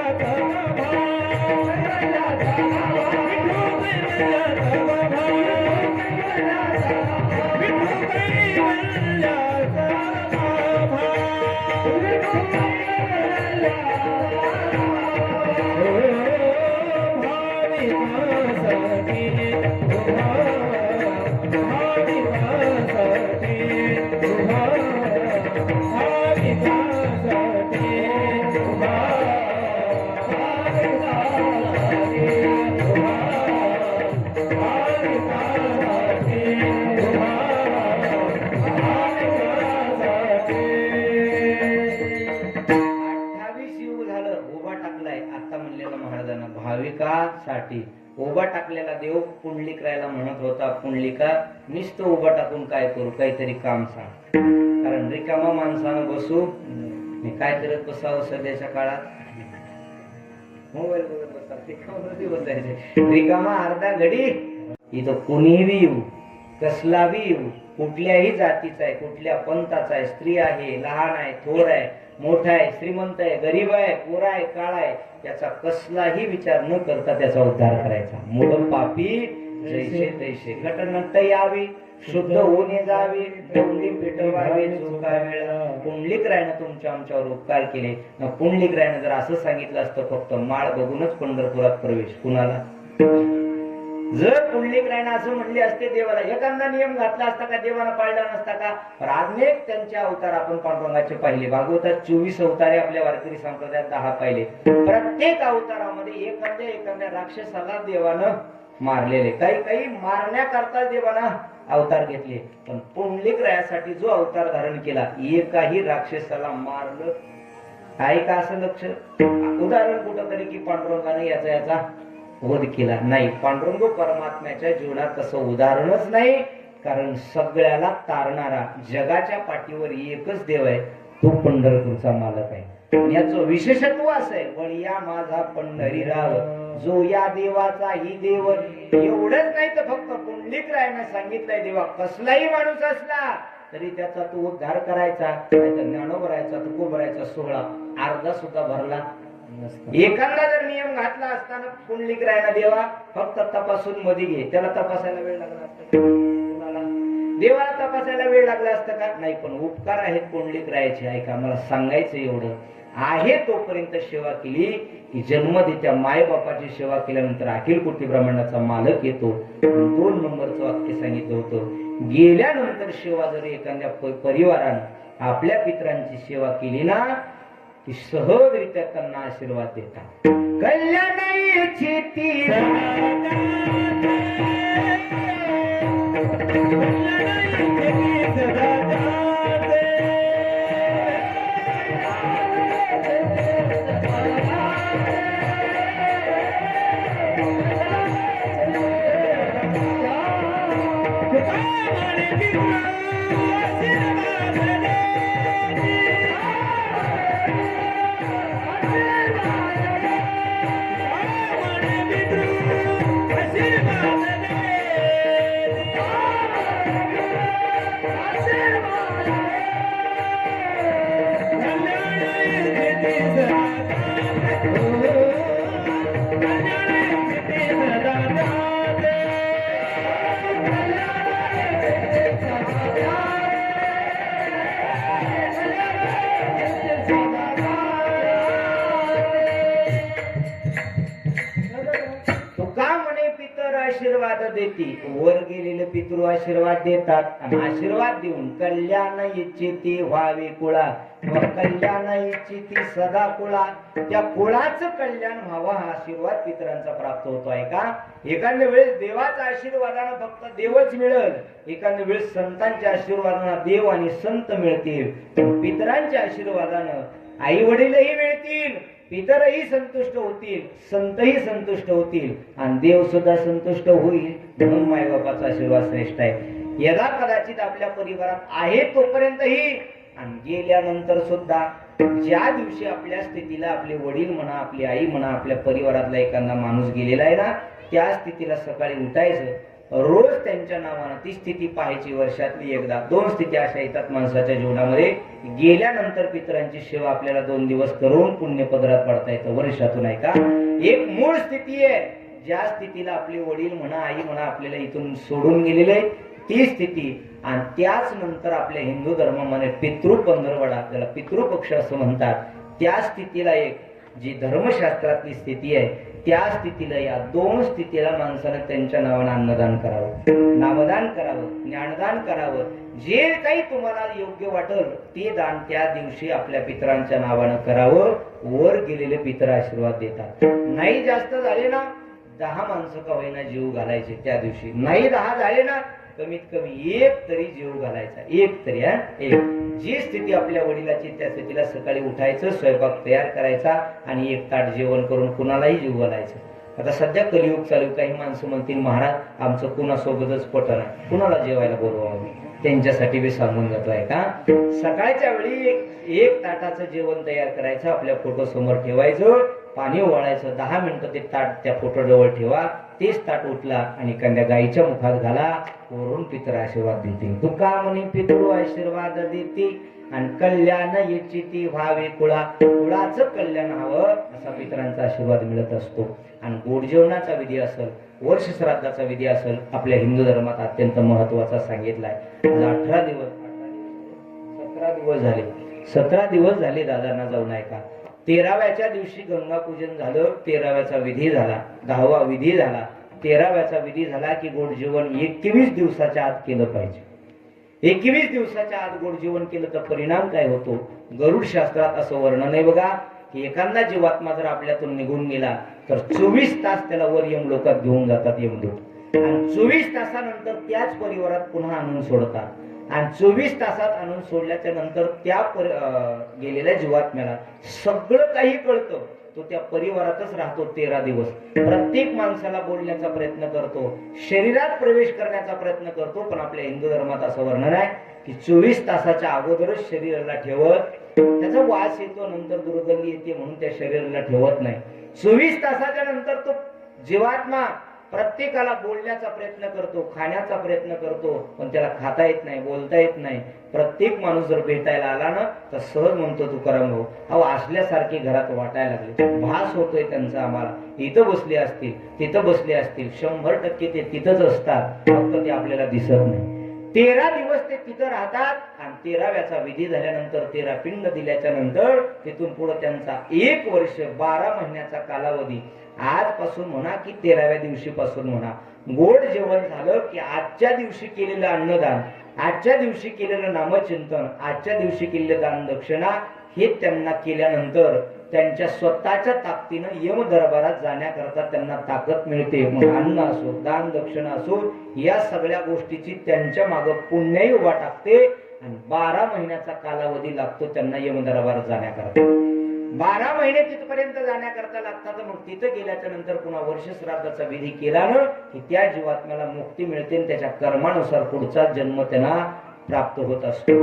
भाविकासाठी उभा टाकलेला देव पुंडलिकरायाला म्हणत होता पुंडलिका नुसतं उभा टाकून काय करू काहीतरी काम सांग. कारण रिकामा माणसानं बसू काय करत बसावं सध्याच्या काळात मोबाईल बघत बसतात रिकामा बसायचे. रिकामा अर्धा घडी इथं कुणीही येऊ कसला बी येऊ कुठल्याही जातीचा आहे कुठल्या पंथाचा आहे स्त्री आहे लहान आहे थोर आहे मोठा आहे श्रीमंत आहे गरीब आहे कोरा आहे काळा आहे त्याचा कसलाही विचार न करता त्याचा उद्धार करायचा. मूळ पापी जैसे तैसे घटनंत यावी शुद्ध होणे जावे डोंगरी पेटवावे चुका वेळा. पुंडलिकरायानं तुमच्या आमच्यावर उपकार केले. पुंडलिकरायानं जर असं सांगितलं असतं फक्त माळ बघूनच पंढरपुरात प्रवेश कुणाला. जर पुंडलिकरायानं असं म्हणले असते देवाला एखादा नियम घातला असता का देवाला पाळला नसता का. पण अनेक त्यांचे अवतार आपण पांडुरंगाचे पाहिले. भागवतात 24 अवतारे आपल्या वारकरी संप्रदायात 10 पाहिले. प्रत्येक अवतारामध्ये एखाद्या राक्षसाला देवानं मारलेले काही काही मारण्याकरता देवानं अवतार घेतले. पण पुंडलिकरायासाठी जो अवतार धारण केला एकाही राक्षसाला मारलं आहे का असं लक्ष. उदाहरण कुठं तरी की पांडुरंगाने याचा वध केला नाही. पांडुरंग परमात्म्याच्या जीवनात तसं उदाहरणच नाही. कारण सगळ्याला तारणारा जगाच्या पाठीवर एकच देव आहे तो पंढरपूरचा मालक आहे. याचं विशेषत्व असं आहे बळीया माझा पंढरीराव जो या देवाचा ही देव. एवढंच नाही तर फक्त पुंडलिकरायानं सांगितलंय देवा कसलाही माणूस असला तरी त्याचा तू उद्धार करायचा नाही तर ज्ञानोबरायचा तुकोबरायचा सोहळा अर्धा सुद्धा भरला. एखादा जर नियम घातला असताना पुंडलिकरायानं देवा फक्त तपासून मध्ये घे त्याला तपासायला वेळ लागला असता कुणाला देवाला तपासायला वेळ लागला असता का नाही. पण उपकार आहेत पुंडलिकरायाचे ऐका मला सांगायचं एवढं आहे तोपर्यंत सेवा केली की जन्मदित्या माय बापाची सेवा केल्यानंतर अखिल कोटी ब्रह्मांडाचा मालक येतो. 2 नंबरचं वाक्य सांगितलं होतं गेल्यानंतर सेवा जर एखाद्या परिवारानं आपल्या पितरांची सेवा केली ना की सहजरित्या त्यांना आशीर्वाद देतात. कल्याणाची ती आशीर्वाद देती. वर गेलेले पितृ आशीर्वाद देतात आणि आशीर्वाद देऊन कल्याण इच्छिती व्हावी कुळा. मग कल्याण इच्छिती सदा कुळा. त्या कुळाचं कल्याण व्हावा हा आशीर्वाद पितरांचा प्राप्त होतो आहे का. एखाद्या वेळेस देवाच्या आशीर्वादानं फक्त देवच मिळेल, एखाद्या वेळेस संतांच्या आशीर्वादानं देव आणि संत मिळतील. पितरांच्या आशीर्वादानं आई वडीलही मिळतील, पितरही संतुष्ट होतील, संतही संतुष्ट होतील आणि देव सुद्धा संतुष्ट होईल. म्हणून मायबापाचा आशीर्वाद श्रेष्ठ आहे. यदा कदाचित आपल्या परिवारात आहे तोपर्यंतही आणि गेल्यानंतर सुद्धा ज्या दिवशी आपल्या स्थितीला आपले वडील म्हणा, आपली आई म्हणा, आपल्या परिवारातला एखादा माणूस गेलेला आहे ना, त्या स्थितीला सकाळी उठायचं, रोज त्यांच्या नावानं ती स्थिती पाहायची. वर्षातली एकदा 2 स्थिती अशा येतात माणसाच्या जीवनामध्ये. गेल्यानंतर पितरांची सेवा आपल्याला 2 दिवस करून पुण्यपदरात पडता येतं वर्षातून आहे का. एक मूळ स्थिती आहे, ज्या स्थितीला आपले वडील म्हणा, आई म्हणा आपल्याला इथून सोडून गेलेले ती स्थिती. आणि त्याच नंतर आपल्या हिंदू धर्मामध्ये पितृ पंधरवडा, त्याला पितृपक्ष असं म्हणतात, त्या स्थितीला एक जी धर्मशास्त्रातली स्थिती आहे त्या स्थितीला, या 2 स्थितीला माणसानं त्यांच्या नावानं अन्नदान करावं, नामदान करावं, ज्ञानदान करावं. जे काही तुम्हाला योग्य वाटेल ते दान त्या दिवशी आपल्या पितरांच्या नावानं करावं. वर गेलेले पितर आशीर्वाद देतात. नाही जास्त झाले ना 10 माणसं का होईना जीव घालायचे त्या दिवशी. नाही 10 झाले ना कमीत कमी 1 तरी जीव घालायचा, 1 तरी. एक जी स्थिती आपल्या वडिलाची त्या स्थितीला सकाळी उठायचं, स्वयंपाक तयार करायचा आणि 1 ताट जेवण करून कुणालाही जीव घालायचं. आता सध्या कलियुग चालू, काही माणसं म्हणतील महाराज आमचं कुणासोबतच पटत नाही, कुणाला जेवायला बोलवावं. त्यांच्यासाठी मी सांगून जातोय का. सकाळच्या वेळी 1 ताटाचं जेवण तयार करायचं, आपल्या फोटो समोर ठेवायचं, पाणी ओवाळायचं, 10 मिनिटं ते ताट त्या फोटो जवळ ठेवा. तेच ताट उठला आणि एखाद्या गाईच्या मुखात घाला, वरून पितर आशीर्वाद देतील. तुका म्हणे पितृ आशीर्वाद देती आणि कल्याण इच्छिती व्हावे कुळा. कुळाचं कल्याण हवं असा पितरांचा आशीर्वाद मिळत असतो. आणि गोड जेवणाचा विधी असेल, वर्ष श्राद्धाचा विधी असेल, आपल्या हिंदू धर्मात अत्यंत महत्वाचा सांगितलाय. आज 18 दिवस 17 दिवस झाले, 17 दिवस झाले दादांना जाऊन आहे का. 13व्याच्या दिवशी गंगा पूजन झालं, 13व्याचा विधी झाला, 10वा विधी झाला, 13व्याचा विधी झाला की गोड जेवण 21 दिवसाच्या आत केलं पाहिजे. 21 दिवसाच्या आत गोड जेवण केलं तर परिणाम काय होतो. गरुड शास्त्रात असं वर्णन आहे बघा की एखादा जीवात्मा जर आपल्यातून निघून गेला तर 24 तास त्याला वर यम लोकात घेऊन जातात यमदूत. आणि 24 तासानंतर त्याच परिवारात पुन्हा आणून सोडतात. आणि 24 तासात आणून सोडल्याच्या नंतर त्या गेलेल्या जीवात्म्याला सगळं काही कळतं. तो त्या परिवारातच राहतो 13 दिवस. प्रत्येक माणसाला बोलण्याचा प्रयत्न करतो, शरीरात प्रवेश करण्याचा प्रयत्न करतो. पण आपल्या हिंदू धर्मात असं वर्णन आहे की 24 तासाच्या अगोदरच शरीराला ठेवत, त्याचा वास येतो, नंतर दुर्गंधी येते म्हणून त्या शरीराला ठेवत नाही. 24 तासाच्या नंतर तो जीवात्मा प्रत्येकाला बोलण्याचा प्रयत्न करतो, खाण्याचा प्रयत्न करतो, पण त्याला खाता येत नाही, बोलता येत नाही. प्रत्येक माणूस जर भेटायला आला ना तर सहज म्हणतो तुकाराम भाऊ अहो असल्यासारखे घरात वाटायला लागले, भास होतोय त्यांचा आम्हाला. इथं बसले असतील, तिथं बसले असतील, 100% ते तिथंच असतात, फक्त ते आपल्याला दिसत नाही. 13 दिवस ते तिथं राहतात आणि 13व्याचा विधी झाल्यानंतर 13 पिंड दिल्याच्या नंतर तिथून पुढे त्यांचा 1 वर्ष 12 महिन्याचा कालावधी. आजपासून म्हणा की 13व्या दिवशी पासून म्हणा, गोड जेवण झालं की आजच्या दिवशी केलेलं अन्नदान, आजच्या दिवशी केलेलं नामचिंतन, आजच्या दिवशी केलेलं दान दक्षिणा हे त्यांना केल्यानंतर त्यांच्या स्वतःच्या ताकदीनं यम दरबारात जाण्याकरता त्यांना ताकद मिळते. मग अन्न असो, दान दक्षिणा असो, या सगळ्या गोष्टीची त्यांच्या मागं पुण्यही उभा टाकते. आणि 12 महिन्याचा कालावधी लागतो त्यांना यम दरबारात जाण्याकरता. 12 महिने तिथपर्यंत जाण्याकरता लागतात. मग तिथं गेल्याच्या नंतर पुन्हा वर्ष श्राद्धाचा विधी केला ना की त्या जीवात्म्याला मुक्ती मिळते, त्याच्या कर्मानुसार पुढचा जन्म त्यांना प्राप्त होत असतो.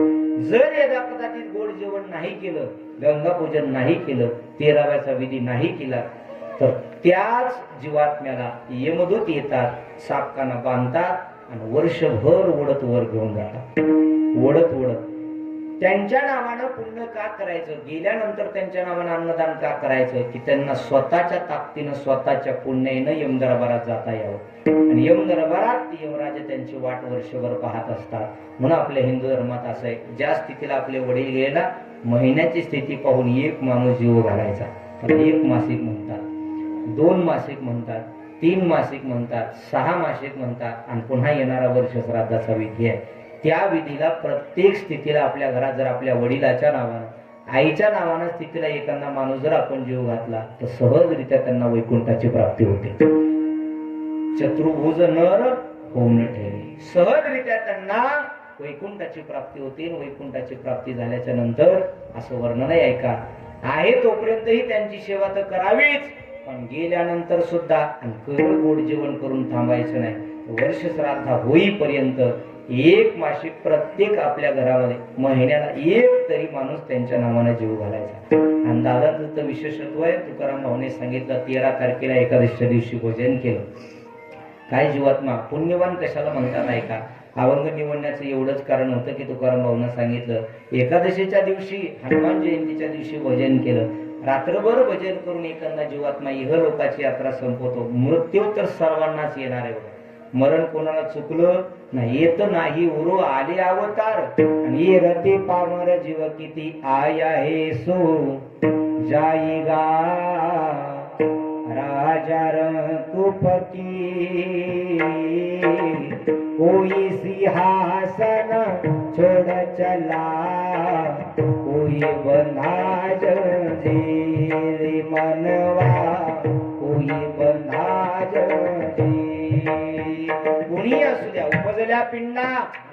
जर यदा कदाचित गोड जेवण नाही केलं, गंगा पूजन नाही केलं, 13व्याचा विधी नाही केला तर त्याच जीवात्म्याला यमदूत येतात, सापकाना बांधतात आणि वर्षभर ओढत वर घेऊन जातात. ओढत ओढत त्यांच्या नावानं पुण्य का करायचं, गेल्यानंतर त्यांच्या नावानं अन्नदान का करायचं की त्यांना स्वतःच्या ताकदीनं, स्वतःच्या पुण्यानं यम दरबारात जाता यावं. आणि यम दरबारात यमराज त्यांची वाट वर्षभर पाहत असतात. म्हणून आपल्या हिंदू धर्मात असं आहे, ज्या स्थितीला आपले वडील गेले ना, महिन्याची स्थिती पाहून 1 माणूस जीव घालायचा. त्याला 1 मासिक म्हणतात, 2 मासिक म्हणतात, 3 मासिक म्हणतात, 6 मासिक म्हणतात आणि पुन्हा येणारा वर्ष श्राद्धाचा विधी आहे. त्या विधीला प्रत्येक स्थितीला आपल्या घरात जर आपल्या वडिलाच्या नावानं आईच्या नावानं स्थितीला एखादा माणूस जर आपण जीव घातला तर सहजरित्या त्यांना वैकुंठाची प्राप्ती होते. चतुर्भुज नर होऊन ठेवी सहजरित्या त्यांना वैकुंठाची प्राप्ती होते. वैकुंठाची प्राप्ती झाल्याच्या नंतर असं वर्णन आहे ऐका, आहे तोपर्यंतही त्यांची सेवा तर करावीच, पण गेल्यानंतर सुद्धा केवळ गोड जेवण करून थांबायचं नाही. वर्ष श्राद्ध होईपर्यंत 1 मासिक प्रत्येक आपल्या घरामध्ये महिन्याला 1 तरी माणूस त्यांच्या नावाने जीव घालायचा. आणि दादाचं तर विशेषत्व आहे, तुकाराम भाऊने सांगितलं 13 तारखेला एकादशीच्या दिवशी भोजन केलं. काय जीवात्मा पुण्यवान कशाला म्हणतात ऐका, अभंग निवडण्याचं एवढंच कारण होतं की तुकाराम भाऊनं सांगितलं एकादशीच्या दिवशी हनुमान जयंतीच्या दिवशी भजन केलं, रात्रभर भजन करून एखादा जीवात्मा इहलोकाची यात्रा संपवतो. मृत्यू तर सर्वांनाच येणार आहे. मरण कोणाला चुकलं नाही, येत नाही उरो आले अवतार. आणि रती पामर जीव किती आया हे सो जाईगा राजा रंकुप की कोई सिंहासन छोड़ चला कोई बनाज जी मनवा कोई बनाज जी. कोणी असू द्या उपजल्या पिंडा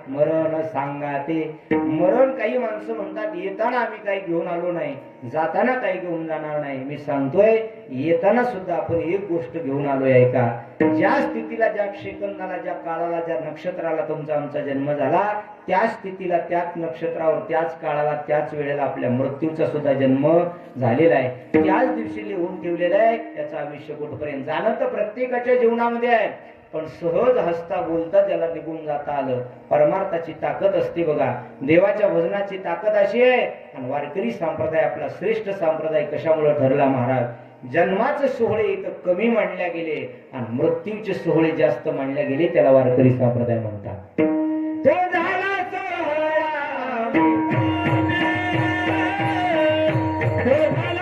मरण सांगा ते. मरण काही माणसं म्हणतात येताना आम्ही काही घेऊन आलो नाही, जाताना काही घेऊन जाणार नाही. मी सांगतोय येताना सुद्धा आपण एक गोष्ट घेऊन आलोय ऐका, ज्या स्थितीला, ज्या सेकंदाला, ज्या काळाला, ज्या नक्षत्राला तुमचा आमचा जन्म झाला त्या स्थितीला, त्याच नक्षत्रावर, त्याच काळाला, त्याच वेळेला आपल्या मृत्यूचा सुद्धा जन्म झालेला आहे. त्याच दिवशी लिहून ठेवलेला आहे. त्याचं आयुष्य कुठपर्यंत जाणं तर प्रत्येकाच्या जीवनामध्ये आहे, पण सहज हसता बोलता त्याला निघून जाता आलं. परमार्थाची ताकद असते बघा, देवाच्या भजनाची ताकद अशी आहे. आणि वारकरी संप्रदाय आपला श्रेष्ठ संप्रदाय कशामुळे ठरला महाराज, जन्माचे सोहळे इथं कमी मानल्या गेले आणि मृत्यूचे सोहळे जास्त मानल्या गेले, त्याला वारकरी संप्रदाय म्हणतात. तो झाला सोहळा, तो झाला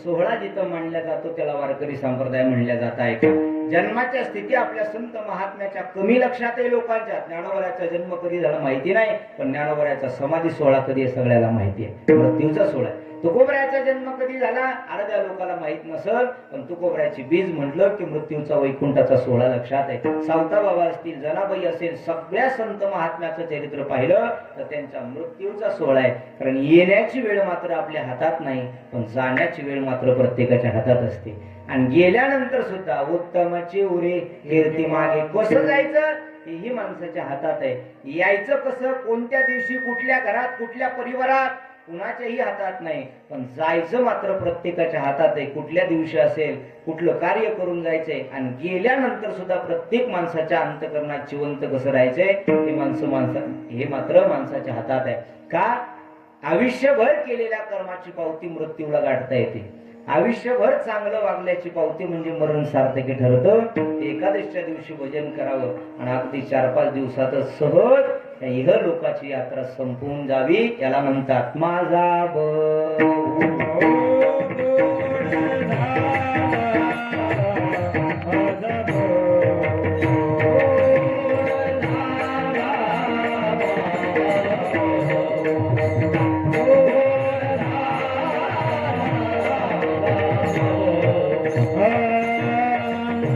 सोहळा जिथं मांडला जातो त्याला वारकरी संप्रदाय म्हणल्या जात आहे. जन्माच्या स्थिती आपल्या संत महात्म्याच्या कमी लक्षात आहे लोकांच्या. ज्ञानोबराचा जन्म कधी झाला माहिती नाही, पण ज्ञानोबराचा समाधी सोहळा कधी आहे सगळ्याला माहिती आहे. मृत्यूचा सोहळा. तुकोबराचा जन्म कधी झाला अर्ध्या लोकांना माहित नसल, पण तुकोबराची बीज म्हटलं की मृत्यूचा वैकुंठाचा सोहळा लक्षात आहे. सावता बाबा असतील, जनाबाई असेल, सगळ्या संत महात्म्याचं चरित्र पाहिलं तर त्यांचा मृत्यूचा सोहळा आहे. कारण येण्याची वेळ मात्र आपल्या हातात नाही, पण जाण्याची वेळ मात्र प्रत्येकाच्या हातात असते. आणि गेल्यानंतर सुद्धा उत्तमाचे उरे कीर्ती मागे कसं जायचं हेही माणसाच्या हातात आहे. यायचं कसं, कोणत्या दिवशी, कुठल्या घरात, कुठल्या परिवारात, कुणाच्याही हातात नाही, पण जायचं मात्र प्रत्येकाच्या हातात आहे. कुठल्या दिवशी असेल, कुठलं कार्य करून जायचंय. आणि गेल्यानंतर सुद्धा प्रत्येक माणसाच्या अंतःकरणात जिवंत कसं राहायचंय हे मात्र माणसाच्या हातात आहे. का, आयुष्यभर केलेल्या कर्माची पावती मृत्यूला गाठता येते. आयुष्यभर चांगलं वागल्याची पावती म्हणजे मरण सार्थकी ठरतं. एकादशीच्या दिवशी भजन करावं आणि अगदी 4-5 दिवसातच सहज इह लोकाची यात्रा संपून जावी. याला म्हणतात माझा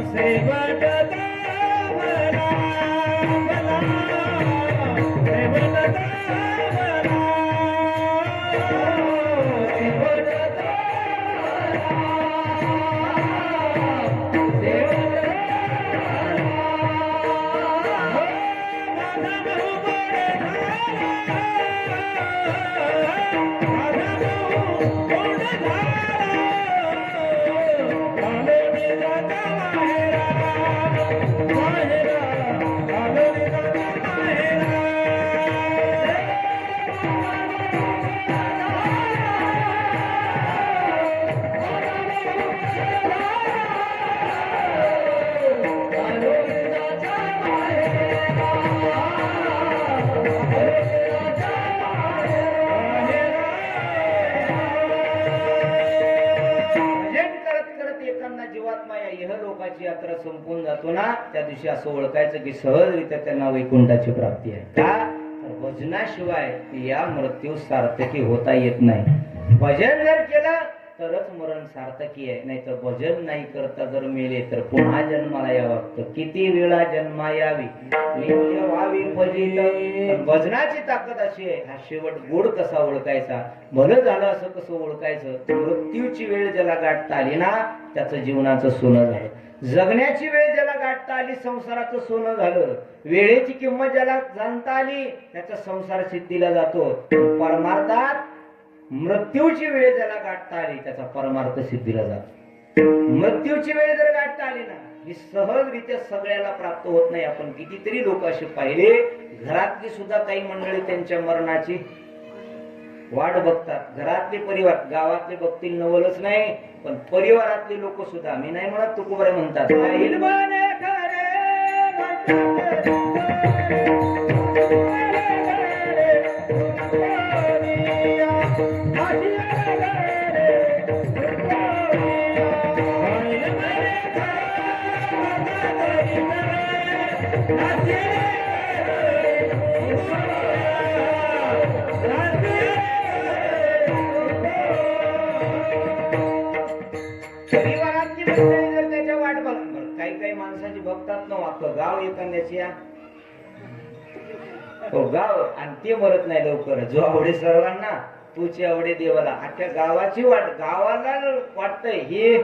सेवट संपून जातो ना त्या दिवशी असं ओळखायचं की सहजरित्या त्यांना वैकुंठाची प्राप्ती आहे. का तर भजनाशिवाय या मृत्यू सार्थकी होता येत नाही. भजन जर केलं तरच मरण सार्थकी आहे, नाही तर भजन नाही करता जर मेले तर पुन्हा जन्माला यावं लागतं. किती वेळा जन्मा यावी नित्य व्हावी फलित. पण भजनाची ताकद अशी आहे. हा शेवट गोड कसा ओळखायचा, भलं झालं असं कसं ओळखायचं. मृत्यूची वेळ ज्याला गाठता आली ना त्याचं जीवनाचं सोनं झालं. जगण्याची वेळ ज्याला गाठता आली संसाराचं सोनं झालं. वेळेची किंमत ज्याला जाणता आली त्याचा संसार सिद्धीला जातो. परमार्थात मृत्यूची वेळ ज्याला गाठता आली त्याचा परमार्थ सिद्धीला जातो. मृत्यूची वेळ जर गाठता आली ना ही सहजरित्या सगळ्याला प्राप्त होत नाही. आपण कितीतरी लोक असे पाहिले घरातली सुद्धा काही मंडळी त्यांच्या मरणाची वाट बघतात. घरातले परिवार, गावातले बघतील नवलच नाही पण परिवारातले लोक सुद्धा, मी नाही म्हणत तुकोबरे म्हणतात परिवारातली मंडळी जर त्याच्या वाट बघतात. काही काही माणसाची बघतात ना अख्खं गाव एखाद्याची गाव आणि ते मरत नाही लवकर. जो आवडे सर्वांना तूची आवडे देवाला. अख्ख्या गावाची वाट, गावाला वाटतंय हे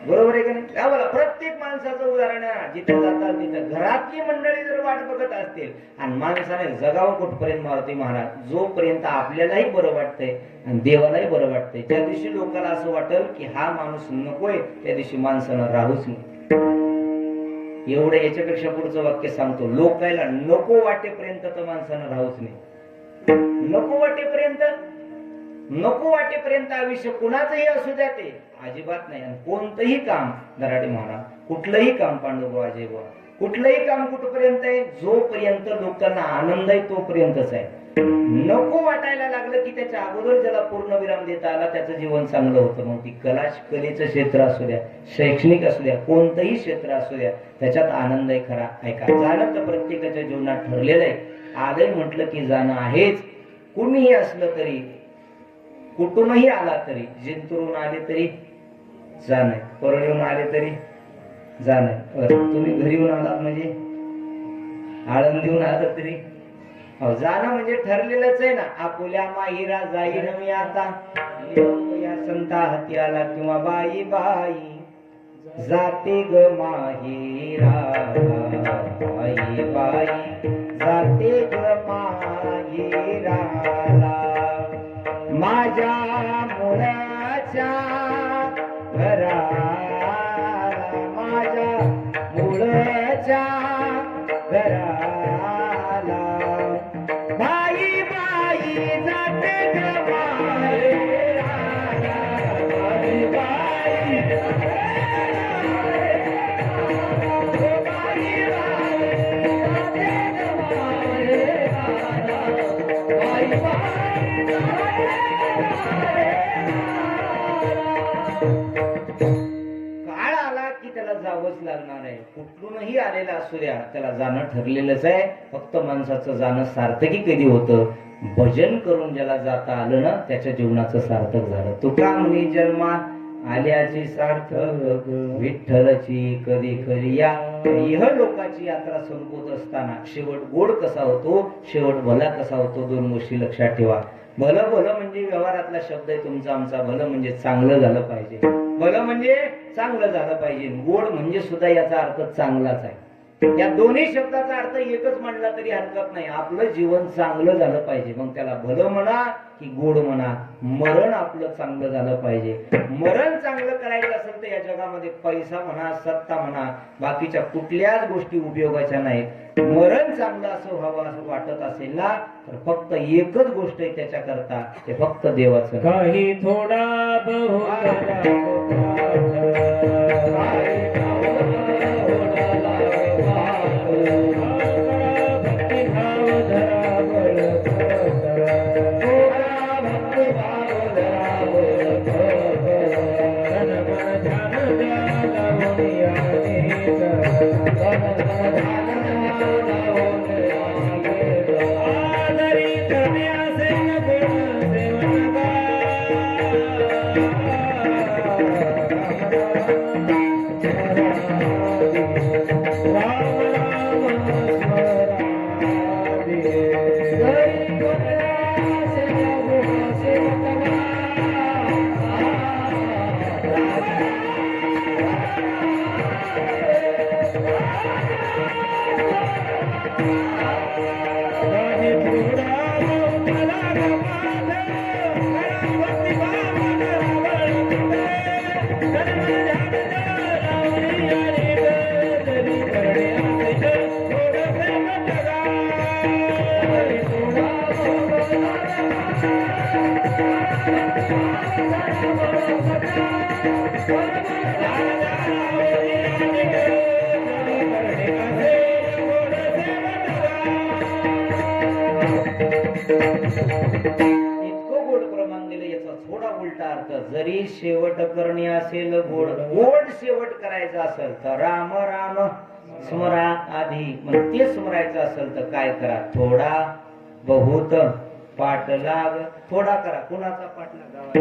बरोबर आहे का नाही. गावाला प्रत्येक माणसाचं उदाहरण आहे. जिथे जातात तिथं घरातली मंडळी जर वाट बघत असतील आणि माणसाने जगावं कुठपर्यंत मारुती महाराज जोपर्यंत आपल्यालाही बरं वाटतंय आणि देवालाही बरं वाटतंय त्या दिवशी लोकांना असं वाटेल की हा माणूस नकोय त्या दिवशी माणसानं राहूच नाही. एवढं याच्यापेक्षा पुढचं वाक्य सांगतो. लोकायला नको वाटेपर्यंत तर माणसानं राहूच नाही. नको वाटेपर्यंत, नको वाटेपर्यंत आयुष्य कुणाचंही असू द्या ते अजिबात नाही. आणि कोणतंही काम दराडे महाराज, कुठलंही काम पांडुरंग अजय बुवा, कुठलंही काम कुठपर्यंत आहे जोपर्यंत लोकांना आनंद आहे तोपर्यंतच आहे. नको वाटायला लागलं की त्याच्या अगोदर ज्याला पूर्ण विराम देता आला त्याचं जीवन चांगलं होतं. मग ती कलेचं क्षेत्र असू द्या, शैक्षणिक असू द्या, कोणतंही क्षेत्र असू द्या त्याच्यात आनंद आहे खरा. ऐका, जाणं तर प्रत्येकाच्या जीवनात ठरलेलं आहे. आलंय म्हटलं की जाणं आहेच. कुणीही असलं तरी, कुठूनही आला तरी, जिंतूरून आले तरी जाणं, परळीहून आले तरी जाणं. तुम्ही घरी येऊन आलात म्हणजे आळंदीहून आलात तरी जाणं म्हणजे ठरलेलंच आहे ना. आपुल्या माहिरा जाईन मी आता या संता हाती आला किंवा बाई बाई जाते ग माहिरा, बाई बाई जाते ग माहिराला. माझ्या मुलाच्या घराला, माझ्या मुलाच्या घराला बाई बाई जाते ग माहेराला, बाई बाई काळ आला की त्याला जावंच लागणार आहे. कुठूनही आलेला असू द्या त्याला जाणं ठरलेलंच आहे. फक्त माणसाचं जाणं सार्थकी कधी होतं, भजन करून ज्याला जाता आलं ना त्याच्या जीवनाचं सार्थक झालं. तुका मुनी जन्मात आल्याची सार्थक विठ्ठलची कधी खरी या. इह लोकाची यात्रा संपत असताना शेवट गोड कसा होतो, शेवट भला कसा होतो, दोन गोष्टी लक्षात ठेवा. भलं भलं म्हणजे व्यवहारातला शब्द आहे तुमचा आमचा. भलं म्हणजे चांगलं झालं पाहिजे, भलं म्हणजे चांगलं झालं पाहिजे. गोड म्हणजे सुद्धा याचा अर्थ चांगलाच आहे. या दोन्ही शब्दाचा अर्थ एकच म्हणला तरी हरकत नाही. आपलं जीवन चांगलं झालं पाहिजे, मग त्याला भलं म्हणा की गोड म्हणा. मरण आपलं चांगलं झालं पाहिजे. मरण चांगलं करायचं असेल तर या जगामध्ये पैसा म्हणा, सत्ता म्हणा, बाकीच्या कुठल्याच गोष्टी उपयोगाच्या नाहीत. मरण चांगलं असं व्हावं असं वाटत असेल ना तर फक्त एकच गोष्ट आहे त्याच्याकरता, ते फक्त देवाचं. काही थोडा बहुत आणि थोडा भोवताला गमाल, गणपती बाबाला आवडते. लावणी आणि गजरी करणे असे थोडसे मटगा. आणि थोडा इतकं गोड प्रमाण दिलं. याचा थोडा उलटा अर्थ, जरी शेवट करणे असेल गोड, गोड शेवट करायचा असेल तर राम राम स्मरा आधी. मग ते स्मरायचं असेल तर काय करा, थोडा बहुत पाठलाग. थोडा करा, कुणाचा पाठलाग? गावाचा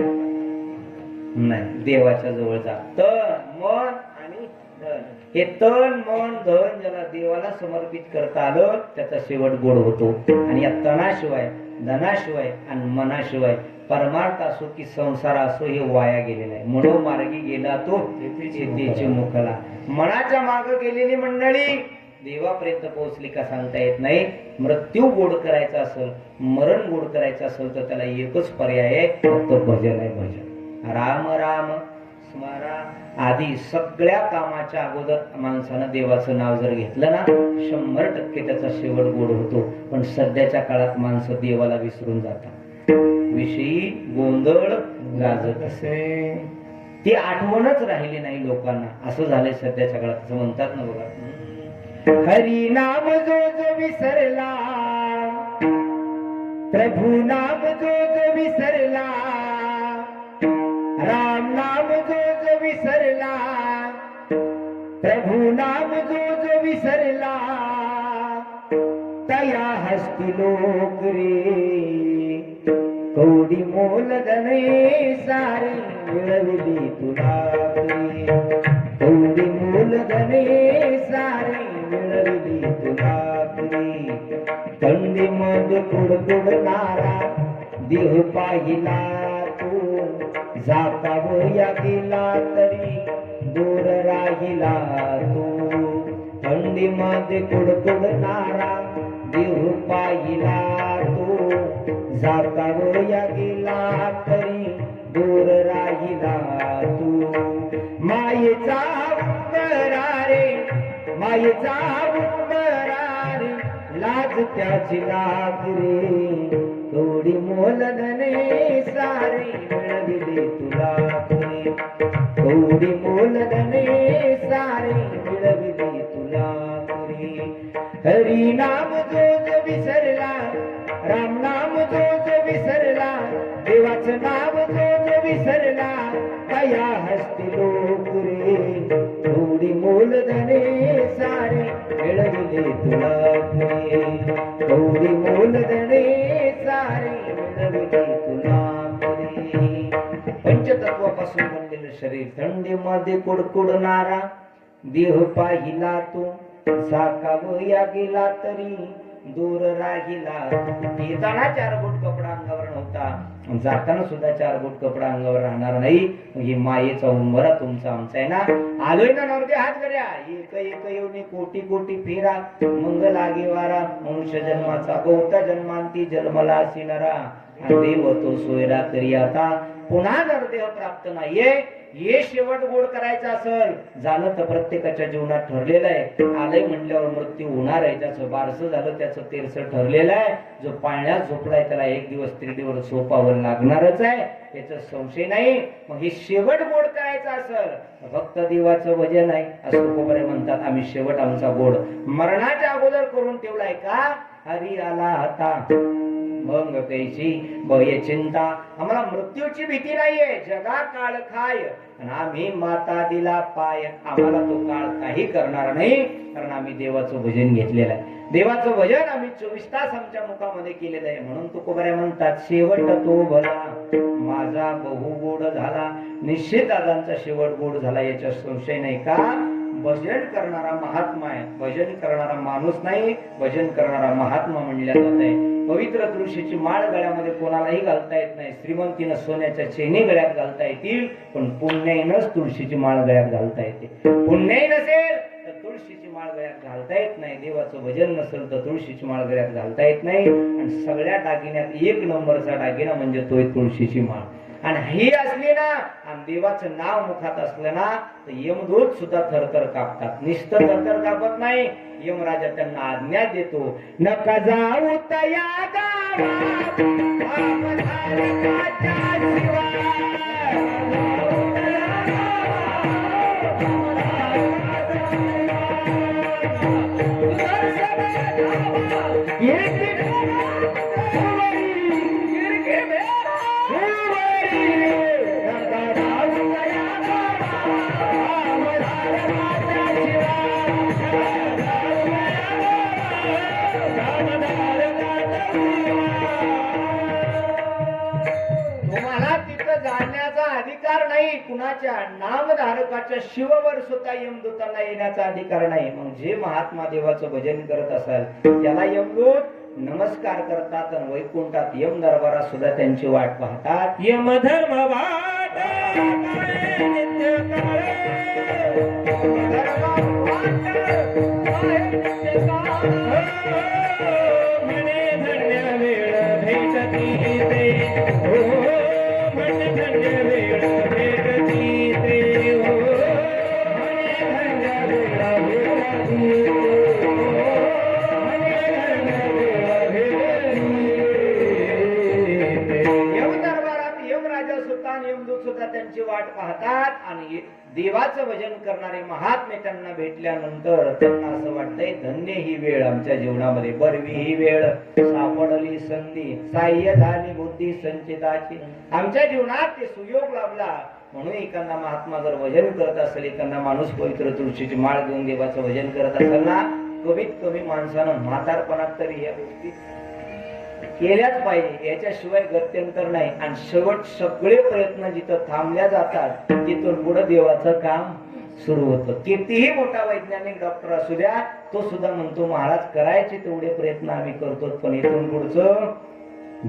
नाही, देवाच्या जवळ जा. तन मन आणि धन, हे तन मन धन ज्याला देवाला समर्पित करता आलं त्याचा शेवट गोड होतो. आणि या तनाशिवाय, धनाशिवाय आणि मनाशिवाय परमार्थ असो की संसार असो हे वाया गेलेला आहे. मनोमार्गी गेला तो सिद्धीची मुखला. मनाच्या माग गेलेली मंडळी देवापर्यंत पोहोचली का सांगता येत नाही. मृत्यू गोड करायचा असेल, मरण गोड करायचं असेल तर त्याला एकच पर्याय आहे, फक्त भजन आहे. भजन, राम राम स्मरा आधी. सगळ्या कामाच्या अगोदर माणसानं देवाचं नाव जर घेतलं ना, 100% त्याचा शेवट गोड होतो. पण सध्याच्या काळात माणसं देवाला विसरून जातात, विषयी गोंधळ गाजत असे, ती आठवणच राहिली नाही लोकांना. असं झालंय सध्याच्या काळात. असं म्हणतात ना बघा, हरी नाम जो जो विसरला, प्रभू नाम जो जो विसरला, राम नाम जो जो विसरला, प्रभू नाम जो जो विसरला, तया हस्ती लोक रे, कवडी मोल धने सारी मिळविली तुला रे, कवडी मोल धने सारी मिळविली तुला रे. थंडी मध्ये कुडकुडणारा देह पाहिला तू, जाता गेला तरी दूर राहिला तू. थंडी मध्ये कुडकुडणारा देह पाहिला तू, जाता गेला तरी दूर राहिला तू. मायेचा उंबरा रे, मायेचा उंबरा रे, लाज त्याची लाग रे, कवडी मोल धने सारे मिळविले तुला रे, कवडी मोल धने सारे मिळविले तुला रे. हरी नाम जो जो विसरला, राम नाम जो जो विसरला, देवाचं नाव जो जो विसरला, कया हस्ती लोक रे, कवडी मोल धने सारे मिळविले तुला रे, कवडी मोल धने सारे मिळविले तुला रे. पंचतत्वापासून बनलेलं शरीर, थंडीमध्ये कुडकुडणारा देह पाहिला तो, साकावया गेला तरी दूर राहिला. येताना 4 बोट कपडा अंगावर नव्हता, जाताना सुद्धा 4 बोट कपडा अंगावर राहणार नाही. ही मायेचा उंबरा तुमचा आमचा आहे ना. आलोय ना नवरते हात करूया, एक एक येऊन कोटी कोटी फेरा, मंग लागे वारा, मनुष्य जन्माचा गौता जन्मांती जन्मला असिनरा. देव तो सोयरा तरी आता पुन्हा नरदेह प्राप्त नाहीये. हे शेवट गोड करायचं असेल, झालं तर प्रत्येकाच्या जीवनात ठरलेलं आहे. आलंय म्हणल्यावर मृत्यू होणार आहे. ज्याचं बारसं झालं त्याचं तेरसं ठरलेलं आहे. जो पाळण्यात झोपलाय त्याला एक दिवस तिरडीवर झोपावं लागणारच आहे, याचा संशय नाही. मग हे शेवट गोड करायचं असेल फक्त देवाचं भजन आहे. असं कोपरे म्हणतात आम्ही शेवट आमचा गोड मरणाच्या अगोदर करून ठेवलाय का. हरी आला आता मग कैसी भय चिंता. आम्हाला मृत्यूची भीती नाहीये. जगा काळ खाय आणि आम्ही माता दिला पाय. आम्हाला तो काळ काही करणार नाही, कारण आम्ही देवाचं भजन घेतलेलं आहे. देवाचं भजन आम्ही 24 तास आमच्या मुखामध्ये केलेलं आहे. म्हणून तुकोबऱ्या म्हणतात शेवट तो भला माझा बहु गोड झाला. निश्चित दादांचा शेवट गोड झाला, याच्यात संशय नाही. का भजन करणारा महात्मा आहे, भजन करणारा माणूस नाही, भजन करणारा महात्मा म्हणल्या जात आहे. पवित्र तुळशीची माळ गळ्यामध्ये कोणालाही घालता येत नाही. श्रीमंतीनं सोन्याच्या चेनी गळ्यात घालता येतील, पण पुण्याईनच तुळशीची माळ गळ्यात घालता येते. पुण्याई नसेल तर तुळशीची माळ माळ गळ्यात घालता येत नाही, देवाचं भजन नसेल तर तुळशीची माळ गळ्यात घालता येत नाही. आणि सगळ्या दागिन्यात एक नंबरचा दागिना म्हणजे तो तुळशीची माळ. आणि ही असली ना आणि देवाचं नाव मुखात असलं ना तर यमदूत सुद्धा थरथर कापतात. नुसतं थरथर कापत नाही, यमराजा त्यांना आज्ञा देतो, नका जाऊ तया गावात आपधारकाच्या शिवाय. तुम्हाला तिथं जाण्याचा अधिकार नाही, कुणाच्या नामधारकाच्या शिववर सुद्धा यमदूतांना येण्याचा अधिकार नाही. मग जे महात्मा देवाचं भजन करत असाल त्याला यमदूत नमस्कार करतात आणि वैकुंठात यम दरबारात सुद्धा त्यांची वाट पाहतात. यमधर्म वाट नित्य काळे, म्हणे धन्य वेळ भेटती ते, हो म्हणे धन्य वेळ भेटती ते, हो म्हणे धन्य वेळ भेटती ते, यम दरबारात यमराजा सुद्धा आणि यमदूत सुद्धा त्यांची वाट पाहतात. आणि देवाचं भजन करणारे महात्मे त्यांना भेटल्यानंतर त्यांना असं वाटतंय, धन्य ही वेळ आमच्या जीवनामध्ये, बरवी ही वेळ सापडली संधी, साह्य झाली बुद्धी संचिताची. आमच्या जीवनात ते सुयोग लाभला. म्हणून एखादा महात्मा जर भजन करत असेल, एखादा माणूस पवित्र तुळशीची माळ घेऊन देवाचं भजन करत असेल ना, कमीत कमी माणसानं म्हातारपणात तरी या गोष्टी केल्याच पाहिजे, याच्याशिवाय गत्यंतर नाही. आणि शेवट सगळे प्रयत्न जिथं थांबल्या जातात तिथून पुढे देवाचं काम सुरू होतं. कितीही मोठा वैज्ञानिक डॉक्टर असू द्या, तो सुद्धा म्हणतो महाराज करायचे तेवढे प्रयत्न आम्ही करतो, पण इथून पुढचं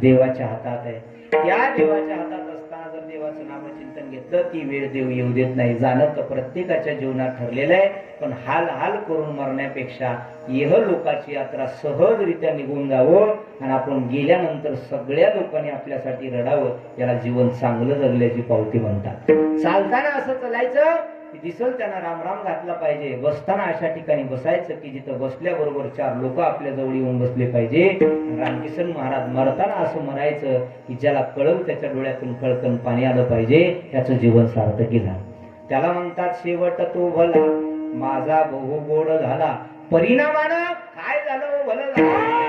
देवाच्या हातात आहे. त्या देवाच्या हातात असताना जर देवाचं नामचिंतन घेतलं ती वेळ देव येऊ देत नाही. जाणं तर प्रत्येकाच्या जीवनात ठरलेलं आहे, पण हाल हाल करून मरण्यापेक्षा इह लोकाची यात्रा सहजरित्या निघून जावं आणि आपण गेल्यानंतर सगळ्या लोकांनी आपल्यासाठी रडावं, याला जीवन चांगलं जगल्याची पावती म्हणतात. चालताना असं चालायचं की दिसल त्यांना रामराम घातला पाहिजे, बसताना अशा ठिकाणी बसायचं की जिथं बसल्याबरोबर चार लोक आपल्या जवळ येऊन बसले पाहिजे. रामकिसन महाराज मरताना असं म्हणायचं की ज्याला कळव त्याच्या डोळ्यातून कळकण पाणी आलं पाहिजे, त्याचं जीवन सार्थकी झालं. त्याला म्हणतात शेवट तो भला माझा बहु गोड झाला, परिणामानं काय झालं भलं झालं.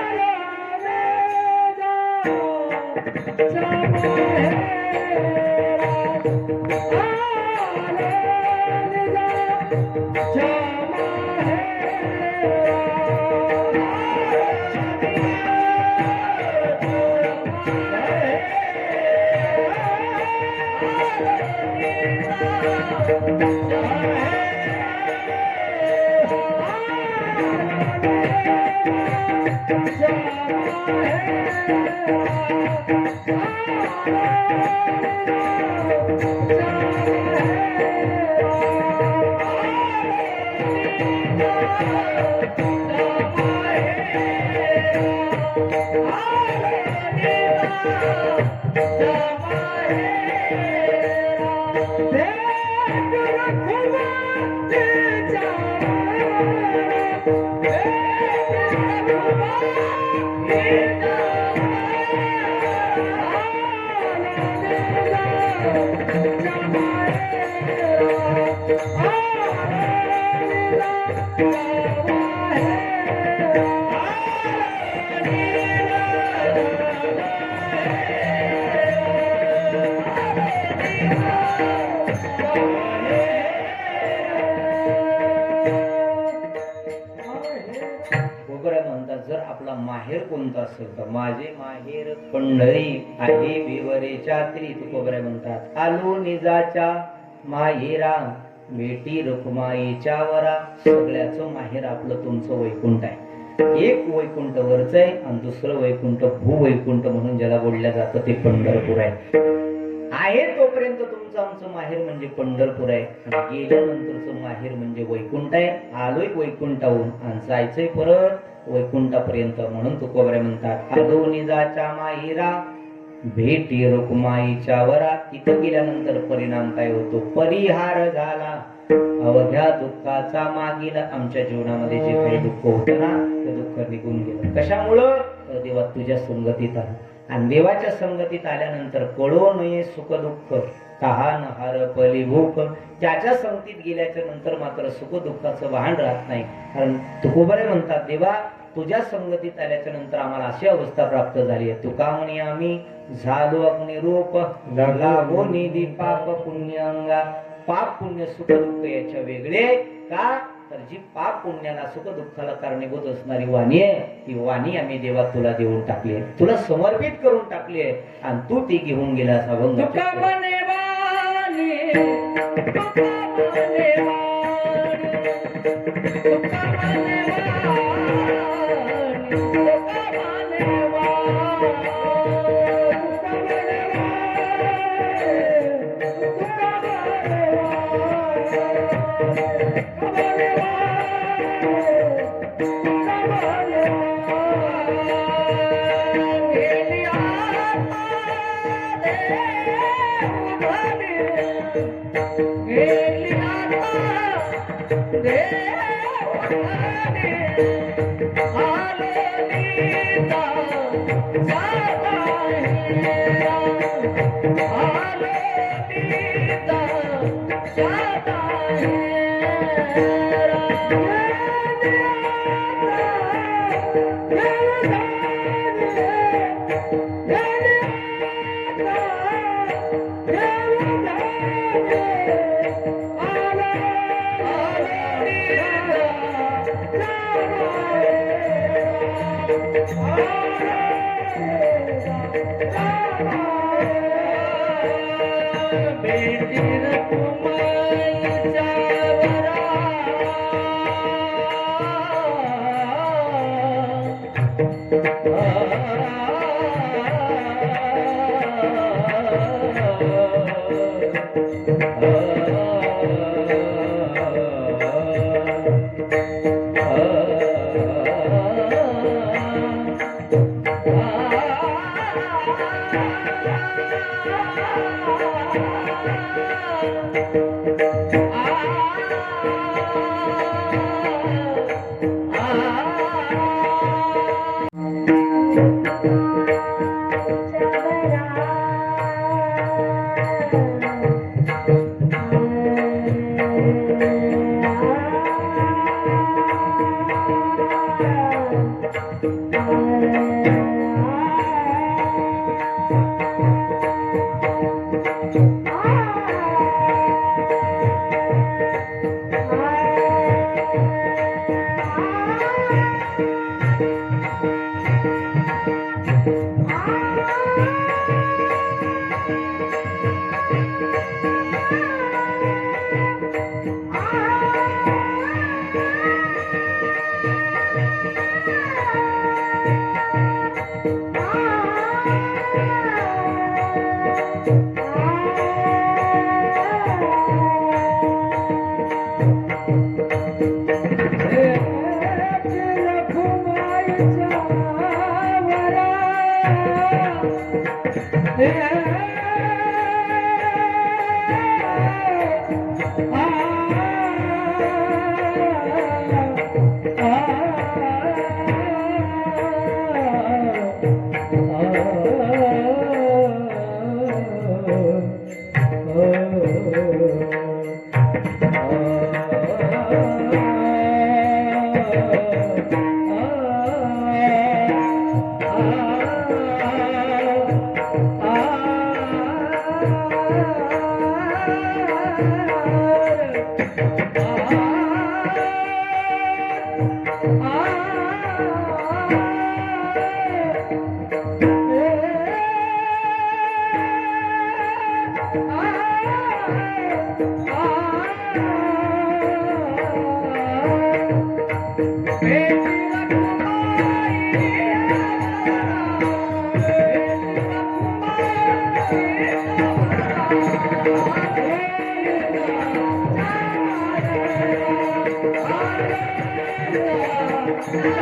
जर आपला माहेर कोणता असेल तर माझे माहेर पंढरी आहे विवरेच्या त्री, तुकोबरे म्हणतात. आलो निजाच्या माहेरा बेटी रुक्माईच्या वरा. सगळ्याचं माहेर आपलं तुमचं वैकुंठ आहे. एक वैकुंठ वरच आहे आणि दुसरं वैकुंठ भूवैकुंठ म्हणून ज्याला बोलल्या जातं ते पंढरपूर आहे. तो येईपर्यंत तुमचं आमचं माहेर म्हणजे पंढरपूर आहे, आणि गेल्यानंतरचं माहेर म्हणजे वैकुंठ आहे. आलोय वैकुंठाहून आणि जायचंय परत वैकुंठापर्यंत. म्हणून तुकोबरे म्हणतात, आलो निजाच्या माहिरा भेटी रुक्माईच्या वरा. तिथं गेल्यानंतर परिणाम काय होतो? परिहार झाला अवघ्या दुःखाचा. मागील आमच्या जीवनामध्ये जे काही दुःख होतं ना, ते दुःख निघून गेलं. कशामुळं? तर देवा तुझ्या संगतीत आला. आणि देवाच्या संगतीत आल्यानंतर कळो नये सुख दुःख, तहान हार पली भूक. त्याच्या संगतीत गेल्याच्या नंतर मात्र सुख दुःखाचं वाहन राहत नाही. कारण तुकोबरे म्हणतात, देवा तुझ्या संगतीत आल्याच्या नंतर आम्हाला अशी अवस्था प्राप्त झाली आहे. तुका म्हणे आम्ही झालो अग्निरूप, लागो निधी पाप पुण्य अंगा. पाप पुण्य सुख दुःख याच्या वेगळे का? तर जी पाप पुण्याला सुख दुःखाला कारणीभूत असणारी वाणी आहे, ती वाणी आम्ही देवा तुला देऊन टाकली आहे, तुला समर्पित करून टाकली आहे, आणि तू ती घेऊन गेलास अभंग. तुका म्हणे वाणी, तुका म्हणे वाणी, तुका म्हणे वाणी, तुका म्हणे वाणी. Thank you. गोपाळ कुमारी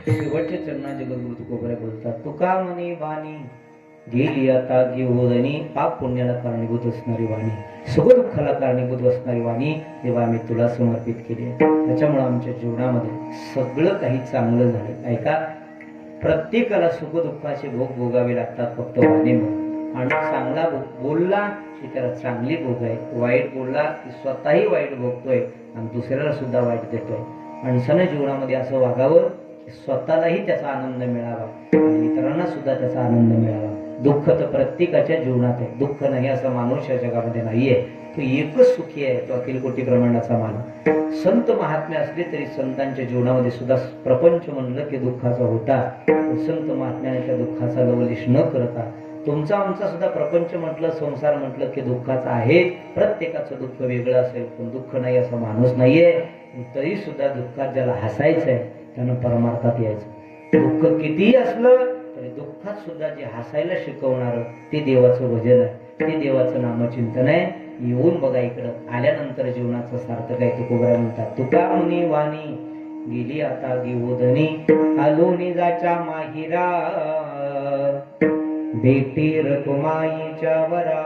शेवटच्या चरणा जगद्गुरु तुकोबराय बोलतात, तुका म्हणे वाणी गेली आता घेऊनी, पाप पुण्याला कारणीभूत असणारी वाणी, सुखदुःखाला कारणीभूत असणारी वाणी देवा आम्ही तुला समर्पित केली आहे. त्याच्यामुळे आमच्या जीवनामध्ये सगळं काही चांगलं झालं. ऐका, प्रत्येकाला सुखदुःखाचे भोग भोगावे लागतात फक्त वाणीमुळे. आणि चांगला बोलला की त्याला चांगली भोग आहे, वाईट बोलला की स्वतःही वाईट भोगतोय आणि दुसऱ्याला सुद्धा वाईट देतोय. माणसानं जीवनामध्ये असं वागावं की स्वतःलाही त्याचा आनंद मिळावा आणि इतरांना सुद्धा त्याचा आनंद मिळावा. दुःख तर प्रत्येकाच्या जीवनात आहे, दुःख नाही असा माणूस या जगामध्ये नाहीये. तो एकच सुखी आहे, तो अखिल कोटी ब्रह्मांडाचा मानव. संत महात्मे असले तरी संतांच्या जीवनामध्ये सुद्धा प्रपंच म्हणलं की दुःखाचा होता. संत महात्म्याने त्या दुःखाचा लवलेश न करता तुमचा आमचा सुद्धा प्रपंच म्हटलं, संसार म्हटलं की दुःखाचा आहे. प्रत्येकाचं दुःख वेगळं असेल, पण दुःख नाही असा माणूस नाहीये. तरी सुद्धा दुःखात ज्याला हसायचंय त्यानं परमार्थात यायचं. दुःख कितीही असलं तरी दुःखात सुद्धा जे हसायला शिकवणार ते देवाचं भजन आहे, ते देवाचं नामचिंतन आहे. येऊन बघा इकडं, आल्यानंतर जीवनाचं सार्थक आहे. तुकोबराय म्हणतात, तुका मुनी वाणी गेली आता गिवोधनी, आलो निजाच्या माहिरा, भेटी रकुमाईच्या वरा.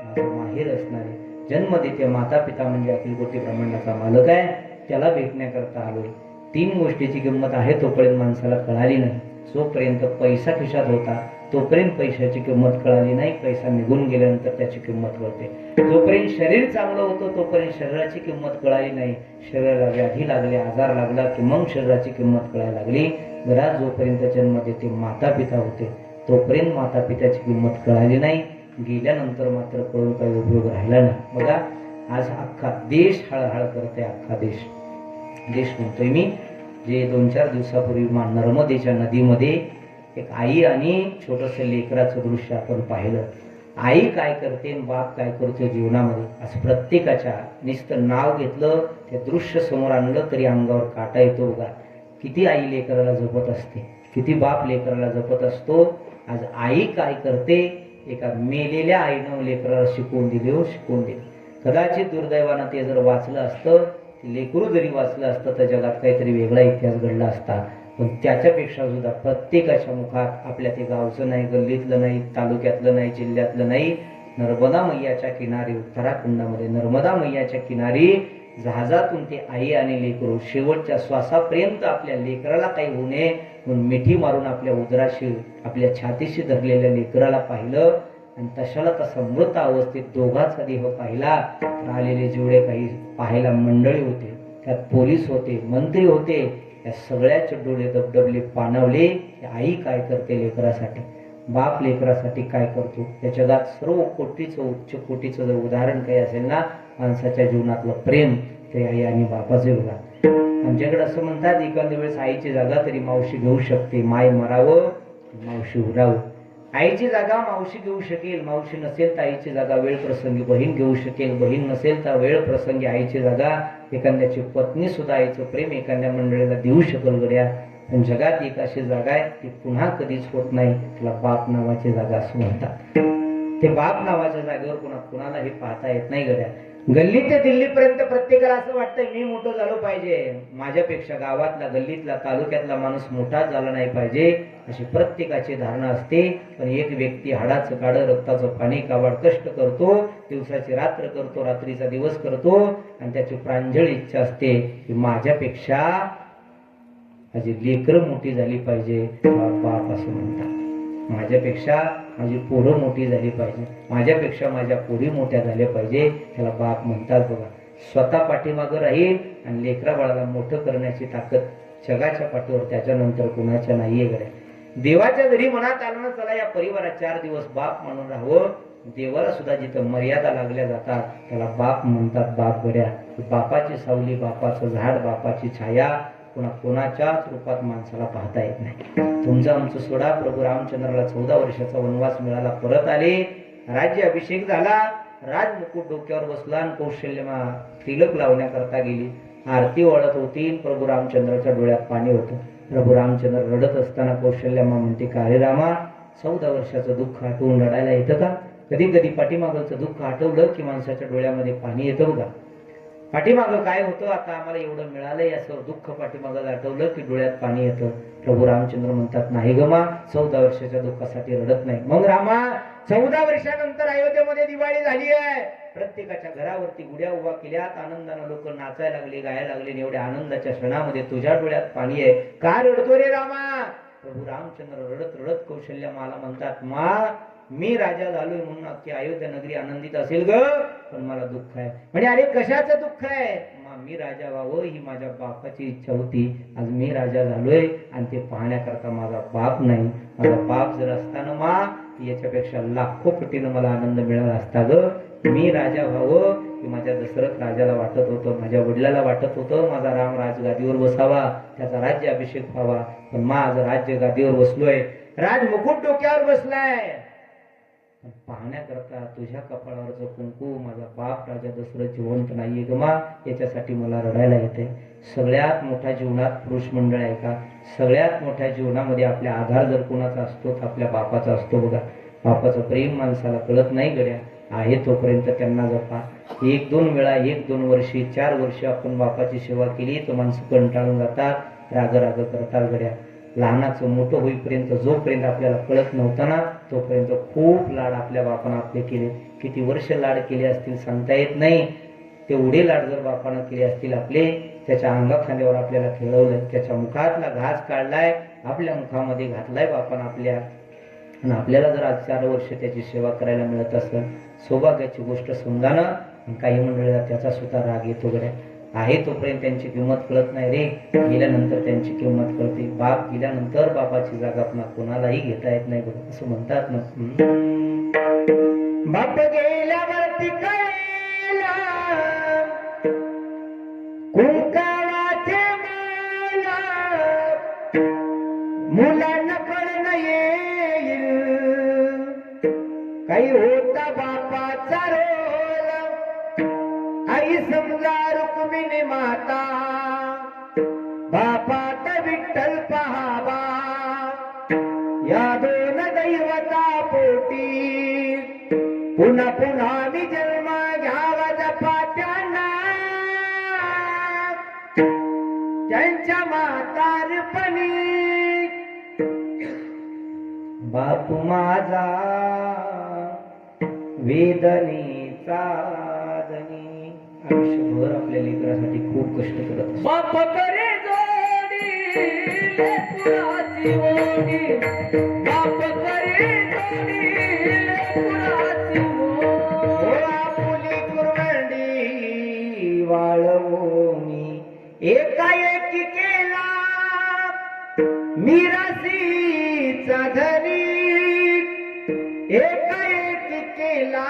माझं माहेर असणारे जन्म देते माता पिता म्हणजे अखिल कोटी ब्रह्मांडाचा मालक आहे, त्याला भेटण्याकरता आलोय. 3 गोष्टीची किंमत आहे तोपर्यंत माणसाला कळाली नाही. जोपर्यंत पैसा खिशात होता तोपर्यंत पैशाची किंमत कळाली नाही. पैसा निघून गेल्यानंतर त्याची किंमत कळते. जोपर्यंत शरीर चांगलं होतं तोपर्यंत शरीराची किंमत कळाली नाही. शरीराला व्याधी लागले, आजार लागला की मग शरीराची किंमत कळायला लागली. घरात जोपर्यंत जन्म देते माता पिता होते तोपर्यंत माता पित्याची किंमत कळाली नाही. गेल्यानंतर मात्र कळून काही उपयोग राहिला नाही. बघा, आज अख्खा देश हळहळ करते. अख्खा देश म्हणतोय मी. जे 2-4 दिवसापूर्वी नर्मदेच्या नदीमध्ये एक आई आणि छोटस लेकराचं दृश्य आपण पाहिलं. आई काय करते, बाप काय करतो जीवनामध्ये, आज प्रत्येकाच्या नुसतं नाव घेतलं, ते दृश्य समोर आणलं तरी अंगावर काटा येतो. बघा, किती आई लेकराला जपत असते, किती बाप लेकराला जपत असतो. आज आई काय करते, एका मेलेल्या आईनं लेकराला शिकवून दिले. कदाचित दुर्दैवानं ते जर वाचलं असतं, लेकरू जरी वाचलं असतं तर जगात काहीतरी वेगळा इतिहास घडला असता. पण त्याच्यापेक्षा सुद्धा प्रत्येकाच्या मुखात आपल्या ते गावचं नाही, गल्लीतलं नाही, तालुक्यातलं नाही, जिल्ह्यातलं नाही, नर्मदा मैयाच्या किनारी, उत्तराखंडामध्ये नर्मदा मैयाच्या किनारी जहाजातून ते आई आणि लेकरू शेवटच्या श्वासापर्यंत आपल्या लेकराला काही होऊ नये म्हणून मिठी मारून आपल्या उदराशी, आपल्या छातीशी धरलेल्या लेकराला पाहिलं. आणि तशाला तसा मृत अवस्थेत दोघाचा देह पाहिला. आलेले जेवढे काही पाहायला मंडळी होते, त्यात पोलीस होते, मंत्री होते, या सगळ्याचे डोळे दबदबले, पाणवले. आई काय करते लेकरासाठी, बाप लेकरासाठी काय करतो. या जगात सर्व कोटीचं, उच्च कोटीचं जर उदाहरण काही असेल ना माणसाच्या जीवनातलं प्रेम, ते आई आणि बापाचे बघा. आमच्याकडे असं म्हणतात, एखाद्या वेळेस आईची जागा तरी मावशी घेऊ शकते. माय मरावं, मावशी उरावं. आईची जागा मावशी घेऊ शकेल, मावशी नसेल तर आईची जागा वेळ प्रसंगी बहीण घेऊ शकेल, बहीण नसेल तर वेळ प्रसंगी आईची जागा एखाद्याची पत्नी सुद्धा आईचं प्रेम एखाद्या मंडळीला देऊ शकल गड्या. पण जगात एक अशी जागा आहे ती पुन्हा कधीच होत नाही, तिला बाप नावाची जागा असं म्हणतात. ते बाप नावाच्या जागेवर कुणालाही पाहता येत नाही गड्या. गल्ली ते दिल्लीपर्यंत प्रत्येकाला असं वाटतं मी मोठं झालो पाहिजे, माझ्यापेक्षा गावातला, गल्लीतला, तालुक्यातला माणूस मोठा झाला नाही पाहिजे, अशी प्रत्येकाची धारणा असते. पण एक व्यक्ती हाडाचं काढं, रक्ताचं पाणी काबाड कष्ट करतो, दिवसाची रात्र करतो, रात्रीचा दिवस करतो आणि त्याची प्रांजळ इच्छा असते की माझ्यापेक्षा माझी लेकरं मोठी झाली पाहिजे. बाप असं म्हणतात, माझ्यापेक्षा माझी पोरं मोठी झाली पाहिजे, माझ्यापेक्षा माझ्या पोरी मोठ्या झाल्या पाहिजे, त्याला बाप म्हणतात. बघा, स्वतः पाठीमागं राहील आणि लेकरा बाळाला मोठं करण्याची ताकद जगाच्या पाठीवर त्याच्यानंतर कुणाच्या नाहीये गड्या. देवाच्या जरी मनात आलं ना चला या परिवारात 4 दिवस बाप म्हणून राहावं, देवाला सुद्धा जिथं मर्यादा लागल्या जातात त्याला बाप म्हणतात. बाप गड्या, बापाची सावली, बापाचं झाड, बापाची छाया कोणाच्याच रूपात माणसाला पाहता येत नाही. तुमचं आमचं सोडा, प्रभू रामचंद्राला 14 वर्षाचा वनवास मिळाला, परत आले, राज्य अभिषेक झाला, राजमुकुट डोक्यावर बसला आणि कौशल्यमा तिलक लावण्याकरता गेली. आरती ओळत होती. प्रभू रामचंद्राच्या डोळ्यात पाणी होतं. प्रभू रामचंद्र रडत असताना कौशल्यामा म्हणते का रे रामा, 14 वर्षाचं दुःख आठवून रडायला येतं का? कधी कधी पाठीमागचं दुःख आठवलं की माणसाच्या डोळ्यामध्ये पाणी येतं बघा. पाठीमागं काय होतं, आता आम्हाला एवढं मिळालंय असं दुःख पाठीमागं आठवलं की डोळ्यात पाणी येतं. प्रभू रामचंद्र म्हणतात नाही ग मा, 14 वर्षाच्या दुःखासाठी रडत नाही. मग रामा, 14 वर्षानंतर अयोध्येमध्ये दिवाळी झाली आहे. प्रत्येकाच्या घरावरती गुड्या उभा केल्यात, आनंदानं लोक नाचायला लागले, गायला लागले. एवढ्या आनंदाच्या क्षणामध्ये तुझ्या डोळ्यात पाणी आहे, का रडतो रे रामा? प्रभू रामचंद्र रडत रडत कौशल्या माला म्हणतात, मा मी राजा झालोय म्हणून अख्खी अयोध्या नगरी आनंदित असेल ग, पण मला दुःख आहे. म्हणजे अरे कशाचं दुःख आहे? मी राजा व्हावं ही माझ्या बापाची इच्छा होती. आज मी राजा झालोय आणि ते पाहण्याकरता माझा बाप नाही. माझा बाप जर असताना मा, याच्यापेक्षा लाखो पटीनं मला आनंद मिळाला असता ग. मी राजा व्हावं की माझ्या दशरथ राजाला वाटत होतं, माझ्या वडिलाला वाटत होतं माझा राम राजगादीवर बसावा, त्याचा राज्य अभिषेक व्हावा. पण माझ राज्य गादीवर बसलोय, राज मुकुट डोक्यावर बसलाय. पाहण्याकरता तुझ्या कपाळावरचं कुंकू माझा बाप राजा दशरथ जिवंत नाहीये ग मा, याच्यासाठी मला रडायला येते. सगळ्यात मोठ्या जीवनात पुरुष मंडळ आहे का? सगळ्यात मोठ्या जीवनामध्ये आपल्या आधार जर कोणाचा असतो तर आपल्या बापाचा असतो बघा. बापाचं प्रेम माणसाला कळत नाही गड्या. आहे तोपर्यंत त्यांना जपा. 1-2 वेळा 1-2 वर्षे 4 वर्ष आपण बापाची सेवा केली तर माणसं कंटाळून जातात, राग राग करतात गड्या. लहानाचं मोठं होईपर्यंत जोपर्यंत आपल्याला कळत नव्हतं ना, तोपर्यंत खूप लाड आपल्या बापानं आपले केले. किती वर्ष लाड केले असतील सांगता येत नाही. तेवढे लाड जर बापानं केले असतील आपले, त्याच्या अंगाखांद्यावर आपल्याला खेळवलंय, त्याच्या मुखातला घास काढलाय, आपल्या मुखामध्ये घातलाय बापानं आपल्या. आणि आपल्याला जर आज 4 वर्ष त्याची सेवा करायला मिळत असेल, सौभाग्याची गोष्ट समजा ना. काही मंडळीला त्याचा सुद्धा राग येतो गड्या. आहे तोपर्यंत त्यांची किंमत कळत नाही रे, गेल्यानंतर त्यांची किंमत कळते. बाप गेल्यानंतर बापाची जागा पुन्हा कोणालाही घेता येत नाही बघा, असं म्हणतात ना. बाप गेल्यावरती कळेला कुंकावाचे माला, मुलांना कळणं येईल काही होता बापाचा रोल. आई समजा रुक्मिणी माता, बापात विठ्ठल पहावा, या 2 दैवता पोटी पुन्हा पुन्हा मी जन्म घ्यावा जपात्यांना. त्यांच्या म्हातारपणी बापू माझा वेदनेचा धनी. आयुष्यभर आपल्या लेकरासाठी खूप कष्ट करत असतो. बाप करे जोडी लेकराची ओढी, बाप करे जोडी लेकराची ओढी. आपुली कुरवंडी वाळवूनी एकाएकी केला मिरासीचा धनी. एकाएकी केला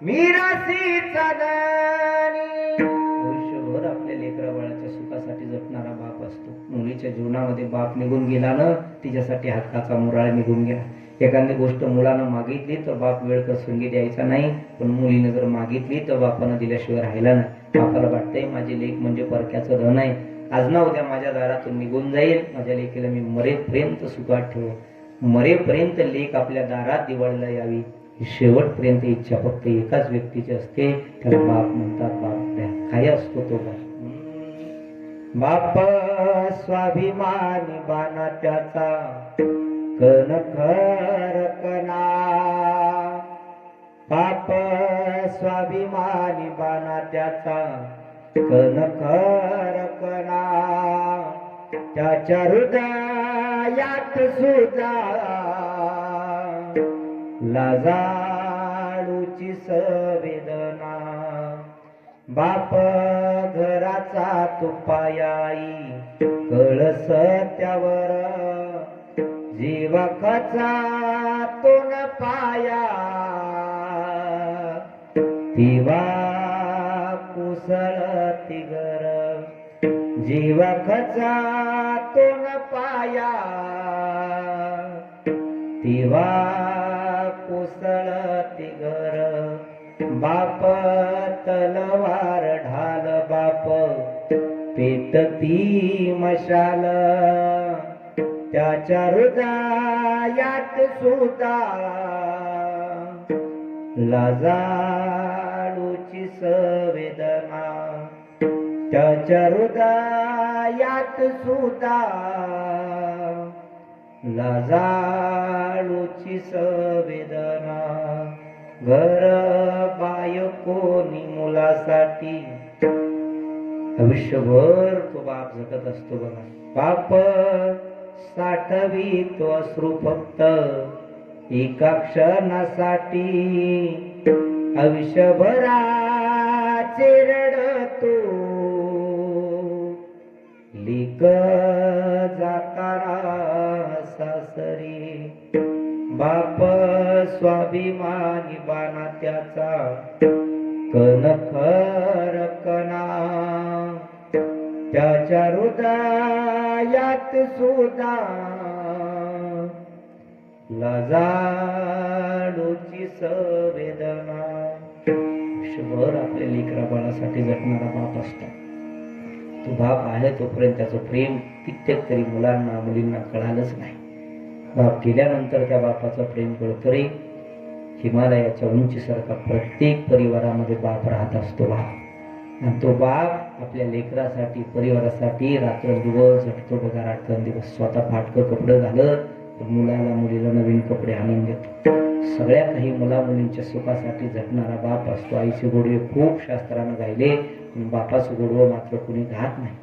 मिरासीचा धनी. आयुष्यभर आपल्या लेकरा बाळाच्या सुखासाठी जपणारा बाप असतो. मुलीच्या जीवनामध्ये बाप निघून गेला ना, तिच्यासाठी हक्काचा मुराळ निघून गेला. एखादी गोष्ट मुलानं मागितली तर बाप वेळ प्रसंगी द्यायचा नाही, पण मुलीनं जर मागितली तर बापानं दिल्याशिवाय राहिला नाही. बापाला वाटतंय माझी लेक म्हणजे परक्याचं धन आहे, आज ना उद्या माझ्या दारातून निघून जाईल. माझ्या लेकीला मी मरेपर्यंत सुखात ठेवू. मरेपर्यंत लेक आपल्या दारात दिवाळीला यावी, शेवटपर्यंत इच्छा फक्त एकाच व्यक्तीची असते, त्याला बाप म्हणतात. बाप काय असतो तो बाप? स्वाभिमानी बाणा त्याचा कणखरकना. बाप स्वाभिमानी बाणा त्याचा कणखरकना. त्याच्या हृदयात सुद्धा लाजाळूची संवेदना. बाप घराचा तुपायाई कळस त्यावर, जीवकाचा तोन पाया दिवा कुसळती घर. जीवकाचा तोन पाया दिवा कुसळती घर. बाप तलवार ढाल पेटती मशाल त्याच्या हृदयात सुद्धा लाजाळूची संवेदना त्याच्या हृदयात सुद्धा लाजाळूची संवेदना घर बायकोनी मुलासाठी आयुष्यभर तो बाप जगत असतो बघा. बाप साठवितो अश्रू फक्त एका क्षणासाठी आयुष्यभराचे रडतो लेक जाताना सासरी. बाप स्वाभिमानी बाणा त्याचा कणखर कणा त्याच्या हृदयात सुद्धा लाजाळूची संवेदना. आयुष्यभर आपल्या लेकरा बाळासाठी झटणारा बाप असतो. तो बाप आहे तोपर्यंत त्याचं प्रेम कित्येक तरी मुलांना मुलींना कळालंच नाही. बाप गेल्यानंतर त्या बापाचं प्रेम कळतं रे. हिमालयाच्या उंचीसारखा प्रत्येक परिवारामध्ये बाप राहत असतो. बाप आणि तो बाप आपल्या लेकरासाठी परिवारासाठी रात्रंदिवस झटतो बघा. रात्रंदिवस स्वतः फाटकं कपडे घालत मुलाला मुलीला नवीन कपडे आणून देतो. सगळ्या काही मुला मुलींच्या सुखासाठी झटणारा बाप असतो. आईचे गोडवे खूप शास्त्रानं गायले पण बापाचं गोडवं मात्र कोणी घात नाही.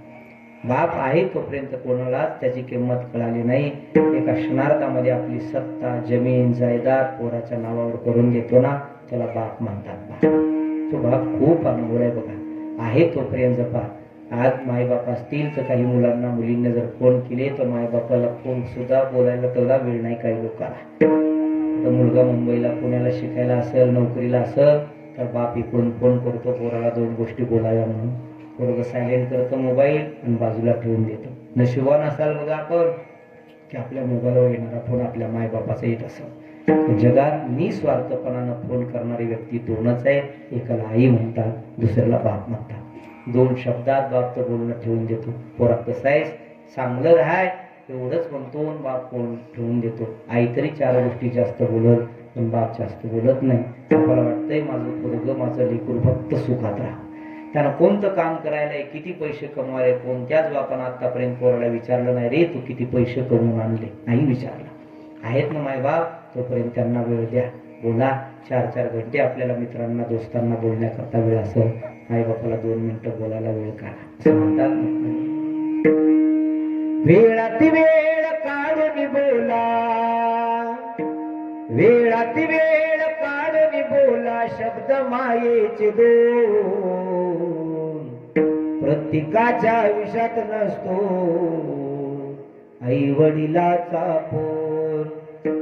बाप आहे तोपर्यंत कोणालाच त्याची किंमत कळाली नाही. एका क्षणार्धामध्ये आपली सत्ता जमीन जायदाद पोराच्या नावावर करून देतो ना त्याला बाप म्हणतात. बाप तो बाप खूप अनुभव आहे बघा. आहे तोपर्यंत जपा. आज मायबाप असतील तर काही मुलांना मुलींना जर फोन केले तर मायबापाला फोन सुद्धा बोलायला तेवढा वेळ नाही काही लोकांना. तर मुलगा मुंबईला पुण्याला शिकायला असेल नोकरीला असेल तर बाप इकडून फोन करतो पोराला दोन गोष्टी बोलाव्या म्हणून. पोरग सायलेंट करतो मोबाईल आणि बाजूला ठेवून देतो. नशिबान असाल बघा आपण की आपल्या मोबाईलवर येणारा फोन आपल्या मायबापाचा येत असेल. जगात निस्वार्थपणानं फोन करणारी व्यक्ती दोनच आहे. एकाला आई म्हणतात दुसऱ्याला बाप म्हणतात. दोन शब्दात बाप तर बोलणं ठेवून देतो. पोरा कसं आहे चांगलं राहाय एवढंच म्हणतो बाप फोन ठेवून देतो. आई तरी चार गोष्टी जास्त बोलत पण बाप जास्त बोलत नाही. मला वाटतंय माझं पोरगं माझं लेकरू फक्त सुखात राहा. त्यानं कोणतं काम करायला आहे किती पैसे कमवायला कोणत्याच बापानं आतापर्यंत पोराला विचारलं नाही रे तू किती पैसे कमवून आणले. नाही विचारलं. आहेत ना मायबाप तोपर्यंत त्यांना वेळ द्या. बोला 4-4 घंटे आपल्याला मित्रांना दोस्तांना बोलण्याकरता वेळ असेल. आईबापाला 2 मिनिटं बोलायला वेळ काढा म्हणतात. वेळात वेळ काढून बोला वेळात वेळ काढून बोला शब्द मायेचे दोन प्रत्येकाच्या आयुष्यात नसतो आई वडिलाचा फोन.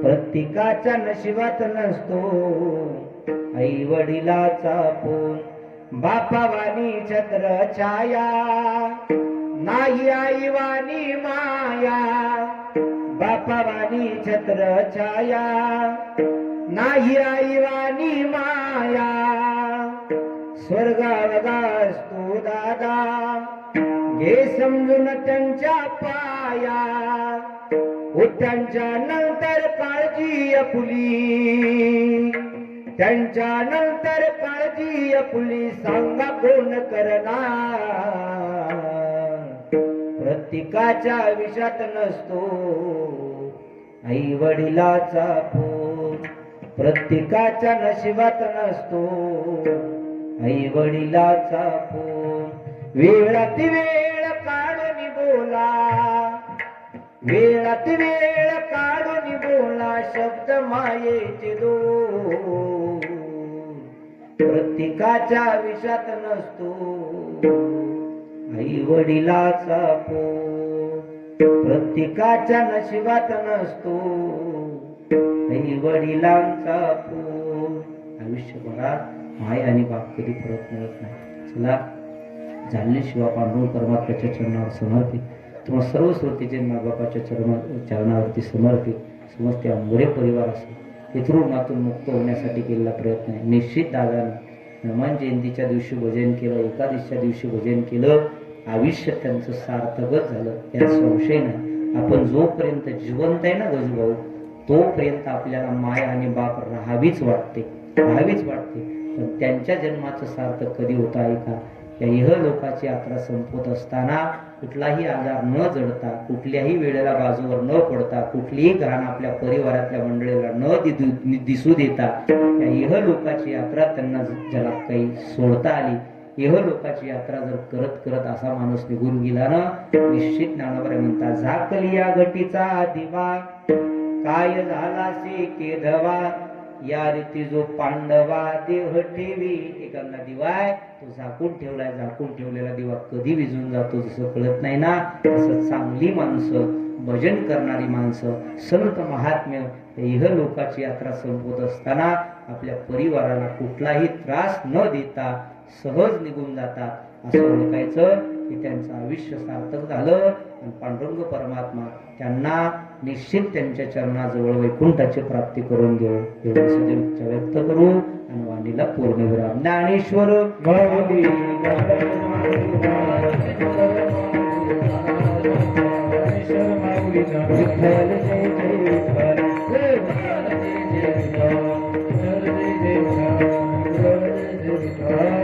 प्रत्येकाच्या नशिबात नसतो आई वडिलाचा फोन. बापावानी छत्र छाया नाही आई वाणी माया. बापावानी छत्र छाया नाही आई वाणी माया. स्वर्गावगास तू दादा घे समजून त्यांच्या पाया. त्यांच्या नंतर काळजी आपुली त्यांच्या नंतर काळजी आपुली सांगा कोण करणार. प्रत्येकाच्या आयुष्यात नसतो आई वडिलाचा फोन. प्रत्येकाच्या नशिबात नसतो आई वडिलाचा फोन. वेळात वेळ काढून बोला वेळात वेळ काढून बोला शब्द मायेचे दोन प्रत्येकाच्या आयुष्यात नसतो आई वडिलाचा फोन. प्रत्येकाच्या नशिबात नसतो आई वडिलांचा फोन. आयुष्यभरात माय आणि बाप कधी परत मिळत नाही. चला झाले शिवा पांडुरंग परमात्म्याच्या चरणावर समर्पित. तुम्हा सर्व श्रोतेचे मायबापाच्या चरणावरती समर्पित. समस्त अंबुरे परिवार असेल पितृऋणातून मुक्त होण्यासाठी केलेला प्रयत्न आहे. निश्चित दादाने हनुमान जयंतीच्या दिवशी भजन केलं एकादशीच्या दिवशी भजन केलं आयुष्य त्यांचं सार्थकच झालं, यात संशय नाही. आपण जोपर्यंत जिवंत आहे ना गजूभाऊ, तोपर्यंत आपल्याला माय आणि बाप राहावीच वाटते. पण त्यांच्या जन्माचं सार्थक कधी होत आहे का? या इहलोकाची यात्रा संपत असताना कुठलाही आजार न जडता, कुठल्याही वेळेला बाजूवर न पडता, कुठलीही घाण आपल्या परिवारातल्या मंडळीला न दिसू देता या इहलोकाची यात्रा त्यांना ज्याला काही सोडता आली, इहलोकाची यात्रा जर करत करत असा माणूस निघून गेला ना, निश्चित ज्ञानोबा म्हणतात, झाकली या घटीचा दिवा काय झाला से केधवा, या रीती जो पांडवा देह ठेवी. एखादा दिवा आहे तो झाकून ठेवलाय, झाकून ठेवलेला दिवा कधी विझून जातो जसं कळत नाही ना, तसं चांगली माणसं, भजन करणारी माणसं, संत महात्म्य इहलोकाची यात्रा संपवत असताना आपल्या परिवाराला कुठलाही त्रास न देता सहज निघून जातात. असं ओळखायचं की त्यांचं आयुष्य सार्थक झालं आणि पांडुरंग परमात्मा त्यांना निश्चित त्यांच्या चरणाजवळ वैकुंठाची प्राप्ती करून देऊ, एवढी सदैव इच्छा व्यक्त करू आणि वाणीला पूर्णविराम. ज्ञानेश्वर माऊली विठ्ठल जय जय विठ्ठल.